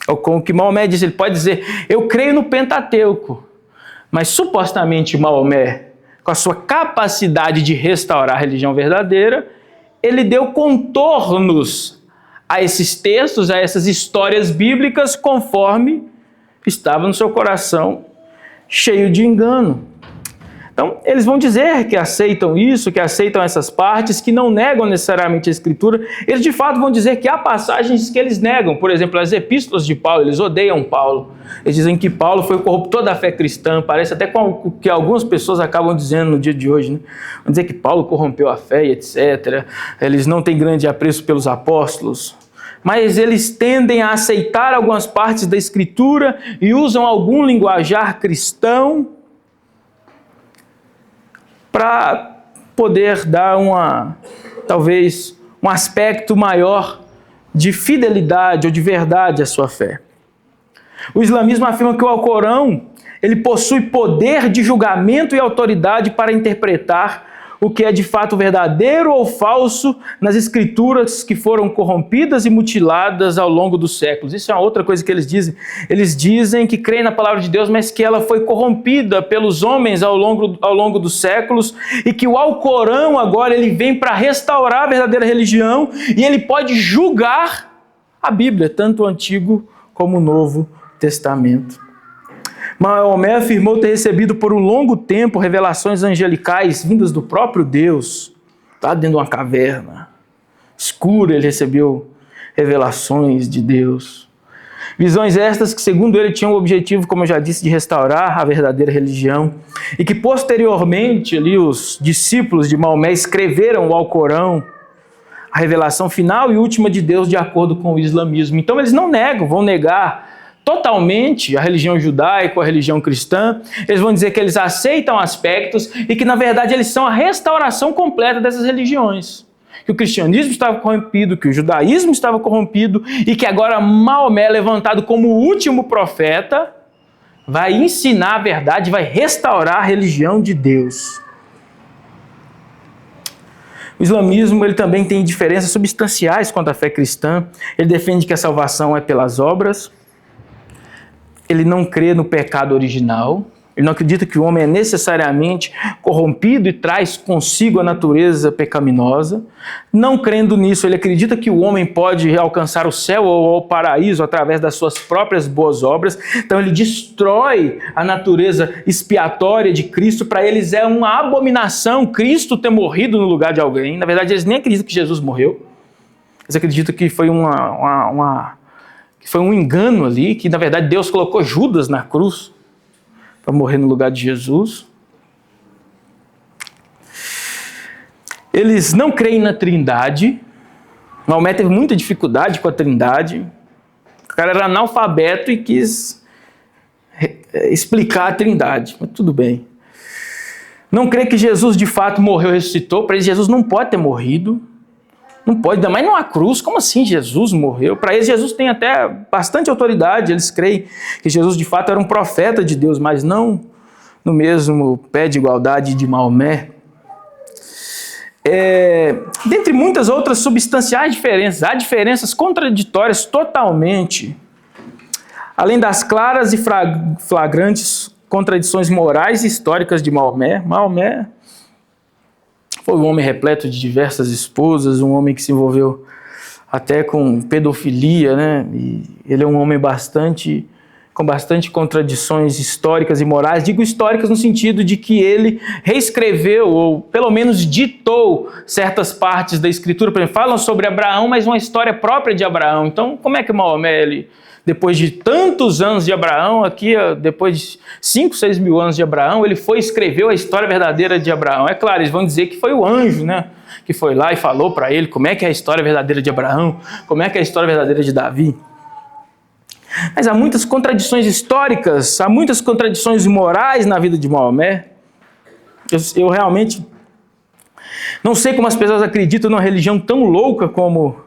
Ou com o que Maomé diz. Ele pode dizer, eu creio no Pentateuco. Mas supostamente Maomé, com a sua capacidade de restaurar a religião verdadeira, ele deu contornos a esses textos, a essas histórias bíblicas, conforme estava no seu coração cheio de engano. Então, eles vão dizer que aceitam isso, que aceitam essas partes, que não negam necessariamente a Escritura. Eles, de fato, vão dizer que há passagens que eles negam. Por exemplo, as epístolas de Paulo, eles odeiam Paulo. Eles dizem que Paulo foi o corruptor da fé cristã. Parece até com o que algumas pessoas acabam dizendo no dia de hoje, né? Vão dizer que Paulo corrompeu a fé e etc. Eles não têm grande apreço pelos apóstolos. Mas eles tendem a aceitar algumas partes da Escritura e usam algum linguajar cristão para poder dar talvez um aspecto maior de fidelidade ou de verdade à sua fé. O islamismo afirma que o Alcorão, ele possui poder de julgamento e autoridade para interpretar o que é de fato verdadeiro ou falso nas escrituras que foram corrompidas e mutiladas ao longo dos séculos. Isso é uma outra coisa que eles dizem. Eles dizem que creem na palavra de Deus, mas que ela foi corrompida pelos homens ao longo dos séculos, e que o Alcorão agora ele vem para restaurar a verdadeira religião, e ele pode julgar a Bíblia, tanto o Antigo como o Novo Testamento. Maomé afirmou ter recebido por um longo tempo revelações angelicais vindas do próprio Deus. Lá dentro de uma caverna escura ele recebeu revelações de Deus. Visões estas que, segundo ele, tinham o objetivo, como eu já disse, de restaurar a verdadeira religião, e que posteriormente ali os discípulos de Maomé escreveram o Alcorão, a revelação final e última de Deus, de acordo com o islamismo. Então eles não negam, vão negar totalmente a religião judaica, a religião cristã. Eles vão dizer que eles aceitam aspectos e que, na verdade, eles são a restauração completa dessas religiões. Que o cristianismo estava corrompido, que o judaísmo estava corrompido, e que agora Maomé, levantado como o último profeta, vai ensinar a verdade, vai restaurar a religião de Deus. O islamismo ele também tem diferenças substanciais quanto à fé cristã. Ele defende que a salvação é pelas obras. Ele não crê no pecado original. Ele não acredita que o homem é necessariamente corrompido e traz consigo a natureza pecaminosa. Não crendo nisso, ele acredita que o homem pode alcançar o céu ou o paraíso através das suas próprias boas obras. Então ele destrói a natureza expiatória de Cristo. Para eles é uma abominação Cristo ter morrido no lugar de alguém. Na verdade, eles nem acreditam que Jesus morreu. Eles acreditam que foi um engano ali, que na verdade Deus colocou Judas na cruz para morrer no lugar de Jesus. Eles não creem na Trindade. Maomé teve muita dificuldade com a Trindade. O cara era analfabeto e quis explicar a Trindade, mas tudo bem. Não crê que Jesus de fato morreu e ressuscitou. Para eles, Jesus não pode ter morrido. Não pode, ainda mais numa cruz. Como assim Jesus morreu? Para eles, Jesus tem até bastante autoridade. Eles creem que Jesus de fato era um profeta de Deus, mas não no mesmo pé de igualdade de Maomé. Dentre muitas outras substanciais diferenças, há diferenças contraditórias totalmente. Além das claras e flagrantes contradições morais e históricas de Maomé. Maomé foi um homem repleto de diversas esposas, um homem que se envolveu até com pedofilia, né? E ele é um homem com bastante contradições históricas e morais. Digo históricas no sentido de que ele reescreveu, ou pelo menos ditou certas partes da Escritura. Por exemplo, falam sobre Abraão, mas uma história própria de Abraão. Então, como é que Maomé, depois de tantos anos de Abraão, depois de 5, 6 mil anos de Abraão, ele escreveu a história verdadeira de Abraão? É claro, eles vão dizer que foi o anjo, né, que foi lá e falou para ele como é que é a história verdadeira de Abraão, como é que é a história verdadeira de Davi. Mas há muitas contradições históricas, há muitas contradições morais na vida de Maomé. Eu realmente não sei como as pessoas acreditam numa religião tão louca como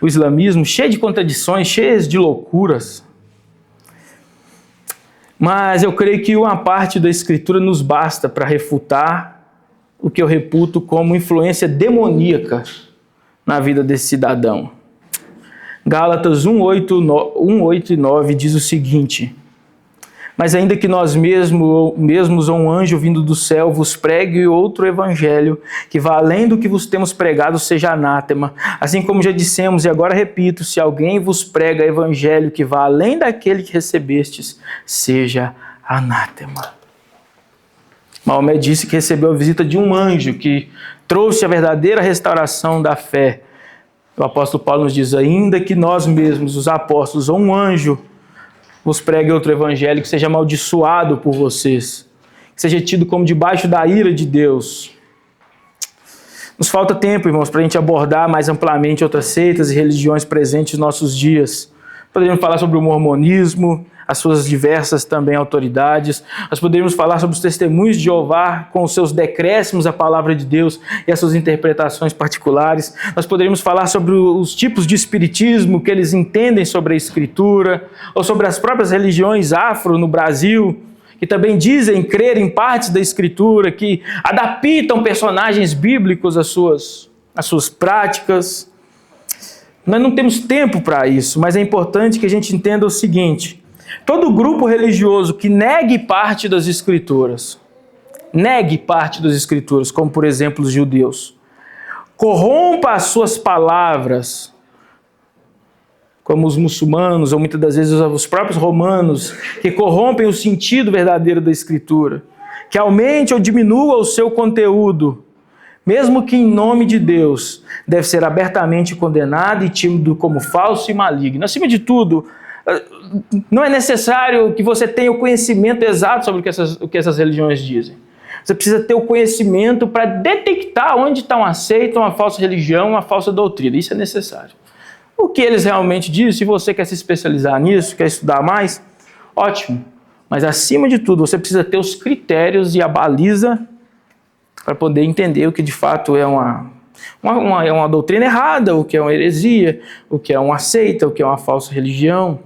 o islamismo, cheio de contradições, cheias de loucuras. Mas eu creio que uma parte da Escritura nos basta para refutar o que eu reputo como influência demoníaca na vida desse cidadão. Gálatas 1:8 e 9 diz o seguinte: mas ainda que nós mesmos ou um anjo vindo do céu vos pregue outro evangelho, que vá além do que vos temos pregado, seja anátema. Assim como já dissemos, e agora repito, se alguém vos prega evangelho que vá além daquele que recebestes, seja anátema. Maomé disse que recebeu a visita de um anjo que trouxe a verdadeira restauração da fé. O apóstolo Paulo nos diz, ainda que nós mesmos, os apóstolos, ou um anjo, vos pregue outro evangelho que seja amaldiçoado por vocês, que seja tido como debaixo da ira de Deus. Nos falta tempo, irmãos, para a gente abordar mais amplamente outras seitas e religiões presentes nos nossos dias. Poderíamos falar sobre o mormonismo, as suas diversas também autoridades. Nós poderíamos falar sobre os testemunhos de Jeová com os seus decréscimos à palavra de Deus e as suas interpretações particulares. Nós poderíamos falar sobre os tipos de espiritismo que eles entendem sobre a Escritura, ou sobre as próprias religiões afro no Brasil, que também dizem crer em partes da Escritura, que adaptam personagens bíblicos às suas práticas. Nós não temos tempo para isso, mas é importante que a gente entenda o seguinte: todo grupo religioso que negue parte das Escrituras, como por exemplo os judeus, corrompa as suas palavras, como os muçulmanos, ou muitas das vezes os próprios romanos, que corrompem o sentido verdadeiro da Escritura, que aumente ou diminua o seu conteúdo, mesmo que em nome de Deus, deve ser abertamente condenado e tido como falso e maligno. Acima de tudo, não é necessário que você tenha o conhecimento exato sobre o que essas religiões dizem. Você precisa ter o conhecimento para detectar onde está uma seita, uma falsa religião, uma falsa doutrina. Isso é necessário. O que eles realmente dizem, se você quer se especializar nisso, quer estudar mais, ótimo. Mas acima de tudo, você precisa ter os critérios e a baliza para poder entender o que de fato é uma doutrina errada, o que é uma heresia, o que é uma seita, o que é uma falsa religião.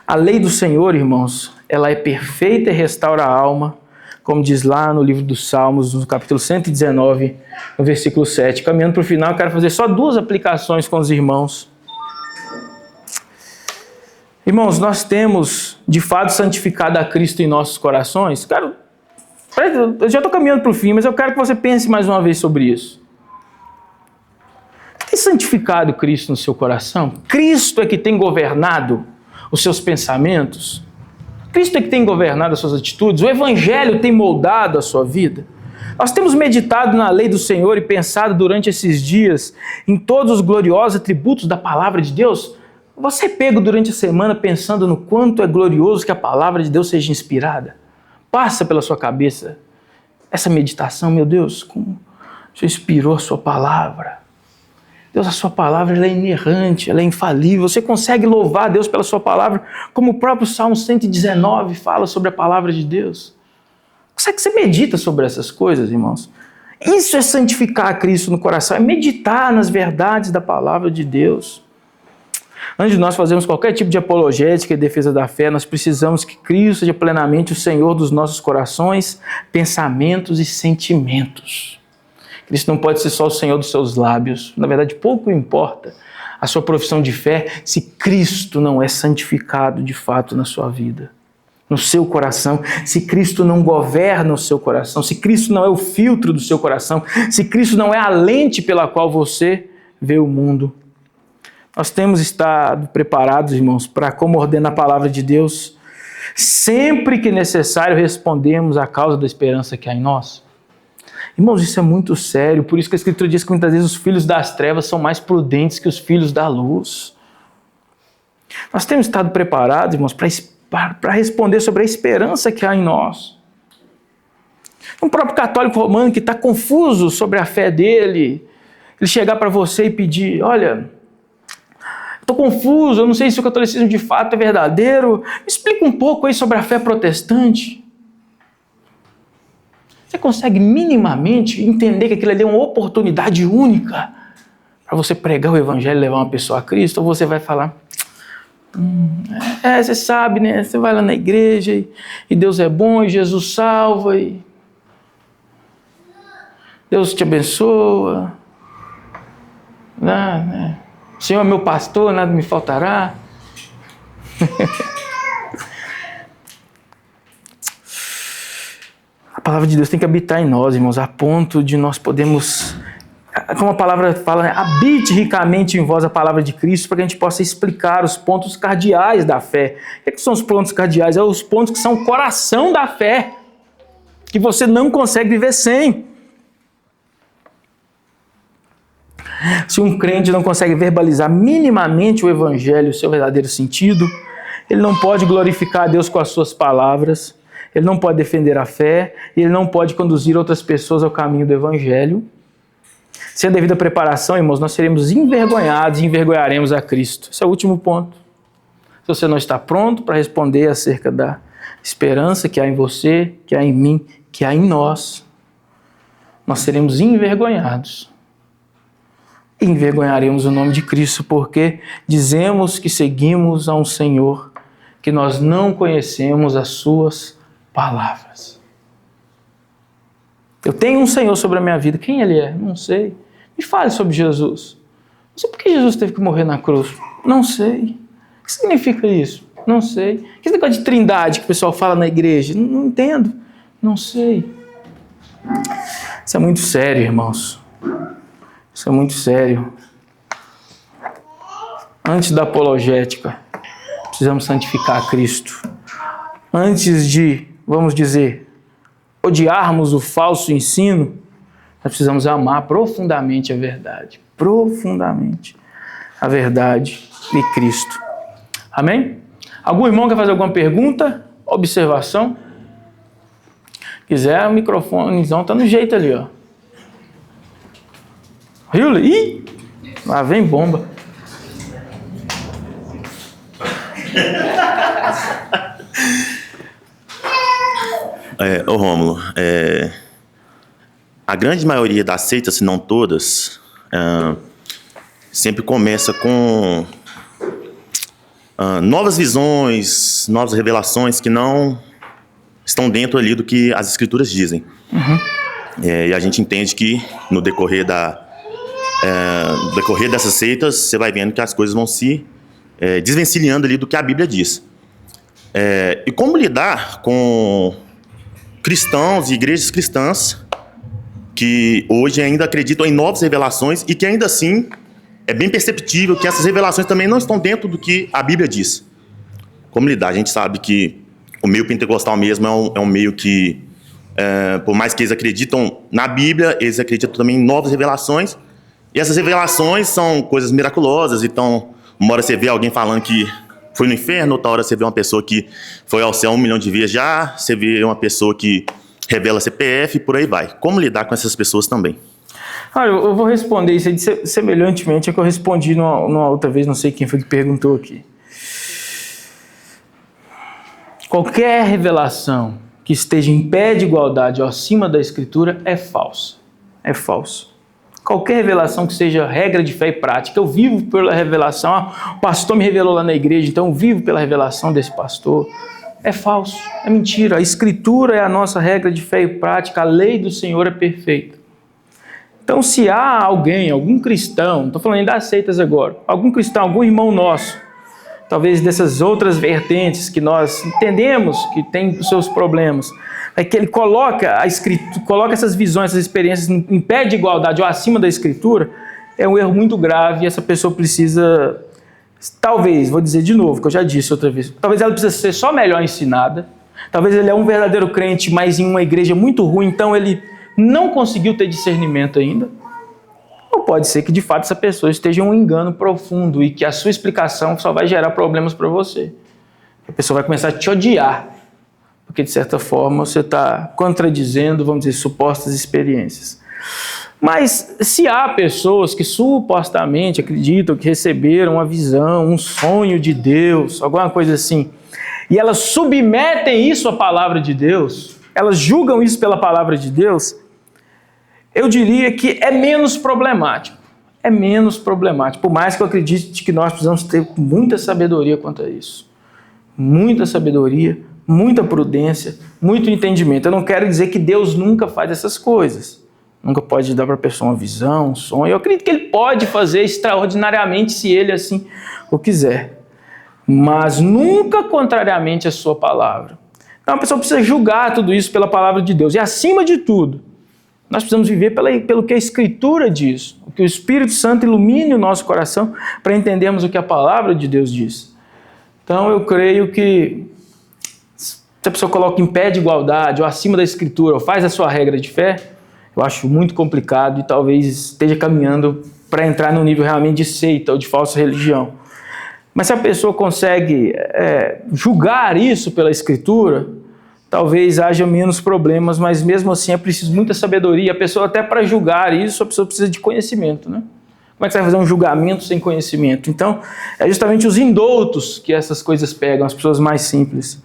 A lei do Senhor, irmãos, ela é perfeita e restaura a alma, como diz lá no livro dos Salmos, no capítulo 119, no versículo 7. Caminhando para o final, eu quero fazer só 2 aplicações com os irmãos. Irmãos, nós temos de fato santificado a Cristo em nossos corações. Eu já estou caminhando para o fim, mas eu quero que você pense mais uma vez sobre isso. Tem santificado Cristo no seu coração? Cristo é que tem governado os seus pensamentos? Cristo é que tem governado as suas atitudes? O Evangelho tem moldado a sua vida? Nós temos meditado na lei do Senhor e pensado durante esses dias em todos os gloriosos atributos da palavra de Deus? Você é pego durante a semana pensando no quanto é glorioso que a palavra de Deus seja inspirada? Passa pela sua cabeça essa meditação: meu Deus, como o Senhor inspirou a sua palavra. Deus, a sua palavra ela é inerrante, ela é infalível. Você consegue louvar a Deus pela sua palavra, como o próprio Salmo 119 fala sobre a palavra de Deus. Será que você medita sobre essas coisas, irmãos? Isso é santificar a Cristo no coração, é meditar nas verdades da palavra de Deus. Antes de nós fazermos qualquer tipo de apologética e defesa da fé, nós precisamos que Cristo seja plenamente o Senhor dos nossos corações, pensamentos e sentimentos. Cristo não pode ser só o Senhor dos seus lábios. Na verdade, pouco importa a sua profissão de fé se Cristo não é santificado de fato na sua vida, no seu coração, se Cristo não governa o seu coração, se Cristo não é o filtro do seu coração, se Cristo não é a lente pela qual você vê o mundo. Nós temos estado preparados, irmãos, para, como ordena a palavra de Deus, sempre que necessário respondemos à causa da esperança que há em nós. Irmãos, isso é muito sério, por isso que a Escritura diz que muitas vezes os filhos das trevas são mais prudentes que os filhos da luz. Nós temos estado preparados, irmãos, para responder sobre a esperança que há em nós. Um próprio católico romano que está confuso sobre a fé dele, ele chegar para você e pedir: olha, estou confuso, eu não sei se o catolicismo de fato é verdadeiro, me explica um pouco aí sobre a fé protestante. Você consegue minimamente entender que aquilo ali é uma oportunidade única para você pregar o Evangelho e levar uma pessoa a Cristo? Ou você vai falar: você sabe, né? Você vai lá na igreja e Deus é bom e Jesus salva e Deus te abençoa, né? O Senhor é meu pastor, nada me faltará. A palavra de Deus tem que habitar em nós, irmãos, a ponto de nós podermos, como a palavra fala, né? Habite ricamente em vós a palavra de Cristo, para que a gente possa explicar os pontos cardeais da fé. O que são os pontos cardeais? São os pontos que são o coração da fé, que você não consegue viver sem. Se um crente não consegue verbalizar minimamente o Evangelho, o seu verdadeiro sentido, ele não pode glorificar a Deus com as suas palavras, ele não pode defender a fé, e ele não pode conduzir outras pessoas ao caminho do Evangelho. Sem a devida preparação, irmãos, nós seremos envergonhados e envergonharemos a Cristo. Esse é o último ponto. se você não está pronto para responder acerca da esperança que há em você, que há em mim, que há em nós, nós seremos envergonhados. Envergonharemos o nome de Cristo, porque dizemos que seguimos a um Senhor que nós não conhecemos as suas palavras. Eu tenho um Senhor sobre a minha vida. Quem Ele é? Não sei. Me fale sobre Jesus. Não sei por que Jesus teve que morrer na cruz. Não sei. O que significa isso? Não sei. O que é esse negócio de trindade que o pessoal fala na igreja? Não entendo. Não sei. Isso é muito sério, irmãos. Isso é muito sério. Antes da apologética, precisamos santificar Cristo. Antes de, vamos dizer, odiarmos o falso ensino, nós precisamos amar profundamente a verdade. Profundamente a verdade de Cristo. Amém? Algum irmão quer fazer alguma pergunta? Observação? Quiser, o microfonezão está no jeito ali, ó. Viu? Ih! Lá vem bomba. Ô Rômulo, a grande maioria das seitas, se não todas, sempre começa com novas visões, novas revelações que não estão dentro ali do que as escrituras dizem. Uhum. E a gente entende que no decorrer dessas seitas, você vai vendo que as coisas vão se desvencilhando ali do que a Bíblia diz. E como lidar com cristãos e igrejas cristãs que hoje ainda acreditam em novas revelações e que ainda assim é bem perceptível que essas revelações também não estão dentro do que a Bíblia diz. Como lidar? A gente sabe que o meio pentecostal mesmo é um meio que, por mais que eles acreditam na Bíblia, eles acreditam também em novas revelações. E essas revelações são coisas miraculosas. Então, uma hora você vê alguém falando que foi no inferno, outra hora você vê uma pessoa que foi ao céu 1 milhão de vezes já, você vê uma pessoa que revela CPF e por aí vai. Como lidar com essas pessoas também? Eu vou responder isso aí semelhantemente ao que eu respondi numa outra vez, não sei quem foi que perguntou aqui. Qualquer revelação que esteja em pé de igualdade ou acima da Escritura é falsa. É falso. Qualquer revelação que seja regra de fé e prática, eu vivo pela revelação, o pastor me revelou lá na igreja, então eu vivo pela revelação desse pastor. É falso, é mentira. A Escritura é a nossa regra de fé e prática, a lei do Senhor é perfeita. Então, se há alguém, algum cristão, não estou falando nem das seitas agora, algum cristão, algum irmão nosso, talvez dessas outras vertentes que nós entendemos que tem os seus problemas, é que ele coloca essas visões, essas experiências em pé de igualdade ou acima da Escritura, é um erro muito grave e essa pessoa precisa, talvez, vou dizer de novo, que eu já disse outra vez, talvez ela precise ser só melhor ensinada, talvez ele é um verdadeiro crente, mas em uma igreja muito ruim, então ele não conseguiu ter discernimento ainda, ou pode ser que de fato essa pessoa esteja em um engano profundo e que a sua explicação só vai gerar problemas para você. A pessoa vai começar a te odiar, porque de certa forma você está contradizendo, vamos dizer, supostas experiências. Mas se há pessoas que supostamente acreditam que receberam uma visão, um sonho de Deus, alguma coisa assim, e elas submetem isso à palavra de Deus, elas julgam isso pela palavra de Deus, eu diria que é menos problemático. É menos problemático, por mais que eu acredite que nós precisamos ter muita sabedoria quanto a isso. Muita sabedoria, muita prudência, muito entendimento. Eu não quero dizer que Deus nunca faz essas coisas. Nunca pode dar para a pessoa uma visão, um sonho. Eu acredito que Ele pode fazer extraordinariamente se Ele assim o quiser. Mas nunca contrariamente à sua palavra. Então a pessoa precisa julgar tudo isso pela palavra de Deus. E acima de tudo, nós precisamos viver pelo que a Escritura diz. Que o Espírito Santo ilumine o nosso coração para entendermos o que a palavra de Deus diz. Então eu creio que se a pessoa coloca em pé de igualdade ou acima da Escritura ou faz a sua regra de fé, eu acho muito complicado e talvez esteja caminhando para entrar no nível realmente de seita ou de falsa religião. Mas se a pessoa consegue julgar isso pela Escritura, talvez haja menos problemas, mas mesmo assim é preciso muita sabedoria. A pessoa até para julgar isso, a pessoa precisa de conhecimento, né? Como é que você vai fazer um julgamento sem conhecimento? Então, é justamente os indoutos que essas coisas pegam, as pessoas mais simples.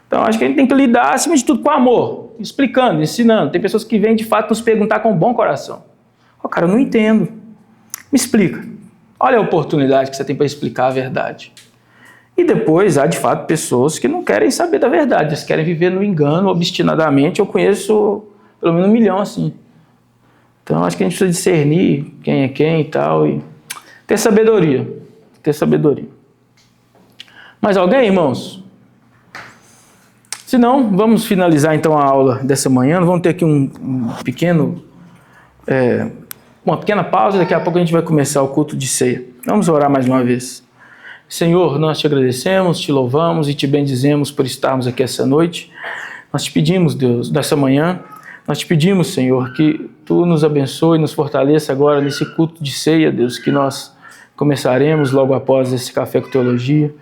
Então, acho que a gente tem que lidar, acima de tudo, com amor, explicando, ensinando. Tem pessoas que vêm, de fato, nos perguntar com bom coração. Cara, eu não entendo. Me explica. Olha a oportunidade que você tem para explicar a verdade. E depois, há, de fato, pessoas que não querem saber da verdade. Eles querem viver no engano, obstinadamente. Eu conheço pelo menos 1 milhão, assim. Então, acho que a gente precisa discernir quem é quem e tal. E ter sabedoria. Ter sabedoria. Mais alguém, irmãos? Se não, vamos finalizar então a aula dessa manhã. Vamos ter aqui uma pequena pausa. Daqui a pouco a gente vai começar o culto de ceia. Vamos orar mais uma vez. Senhor, nós te agradecemos, te louvamos e te bendizemos por estarmos aqui essa noite. Nós te pedimos, Deus, dessa manhã, nós te pedimos, Senhor, que tu nos abençoe e nos fortaleça agora nesse culto de ceia, Deus, que nós começaremos logo após esse Café com Teologia.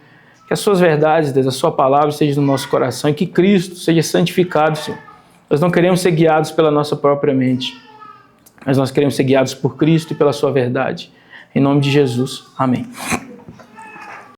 Que as suas verdades, Deus, a sua palavra esteja no nosso coração e que Cristo seja santificado, Senhor. Nós não queremos ser guiados pela nossa própria mente, mas nós queremos ser guiados por Cristo e pela sua verdade. Em nome de Jesus. Amém.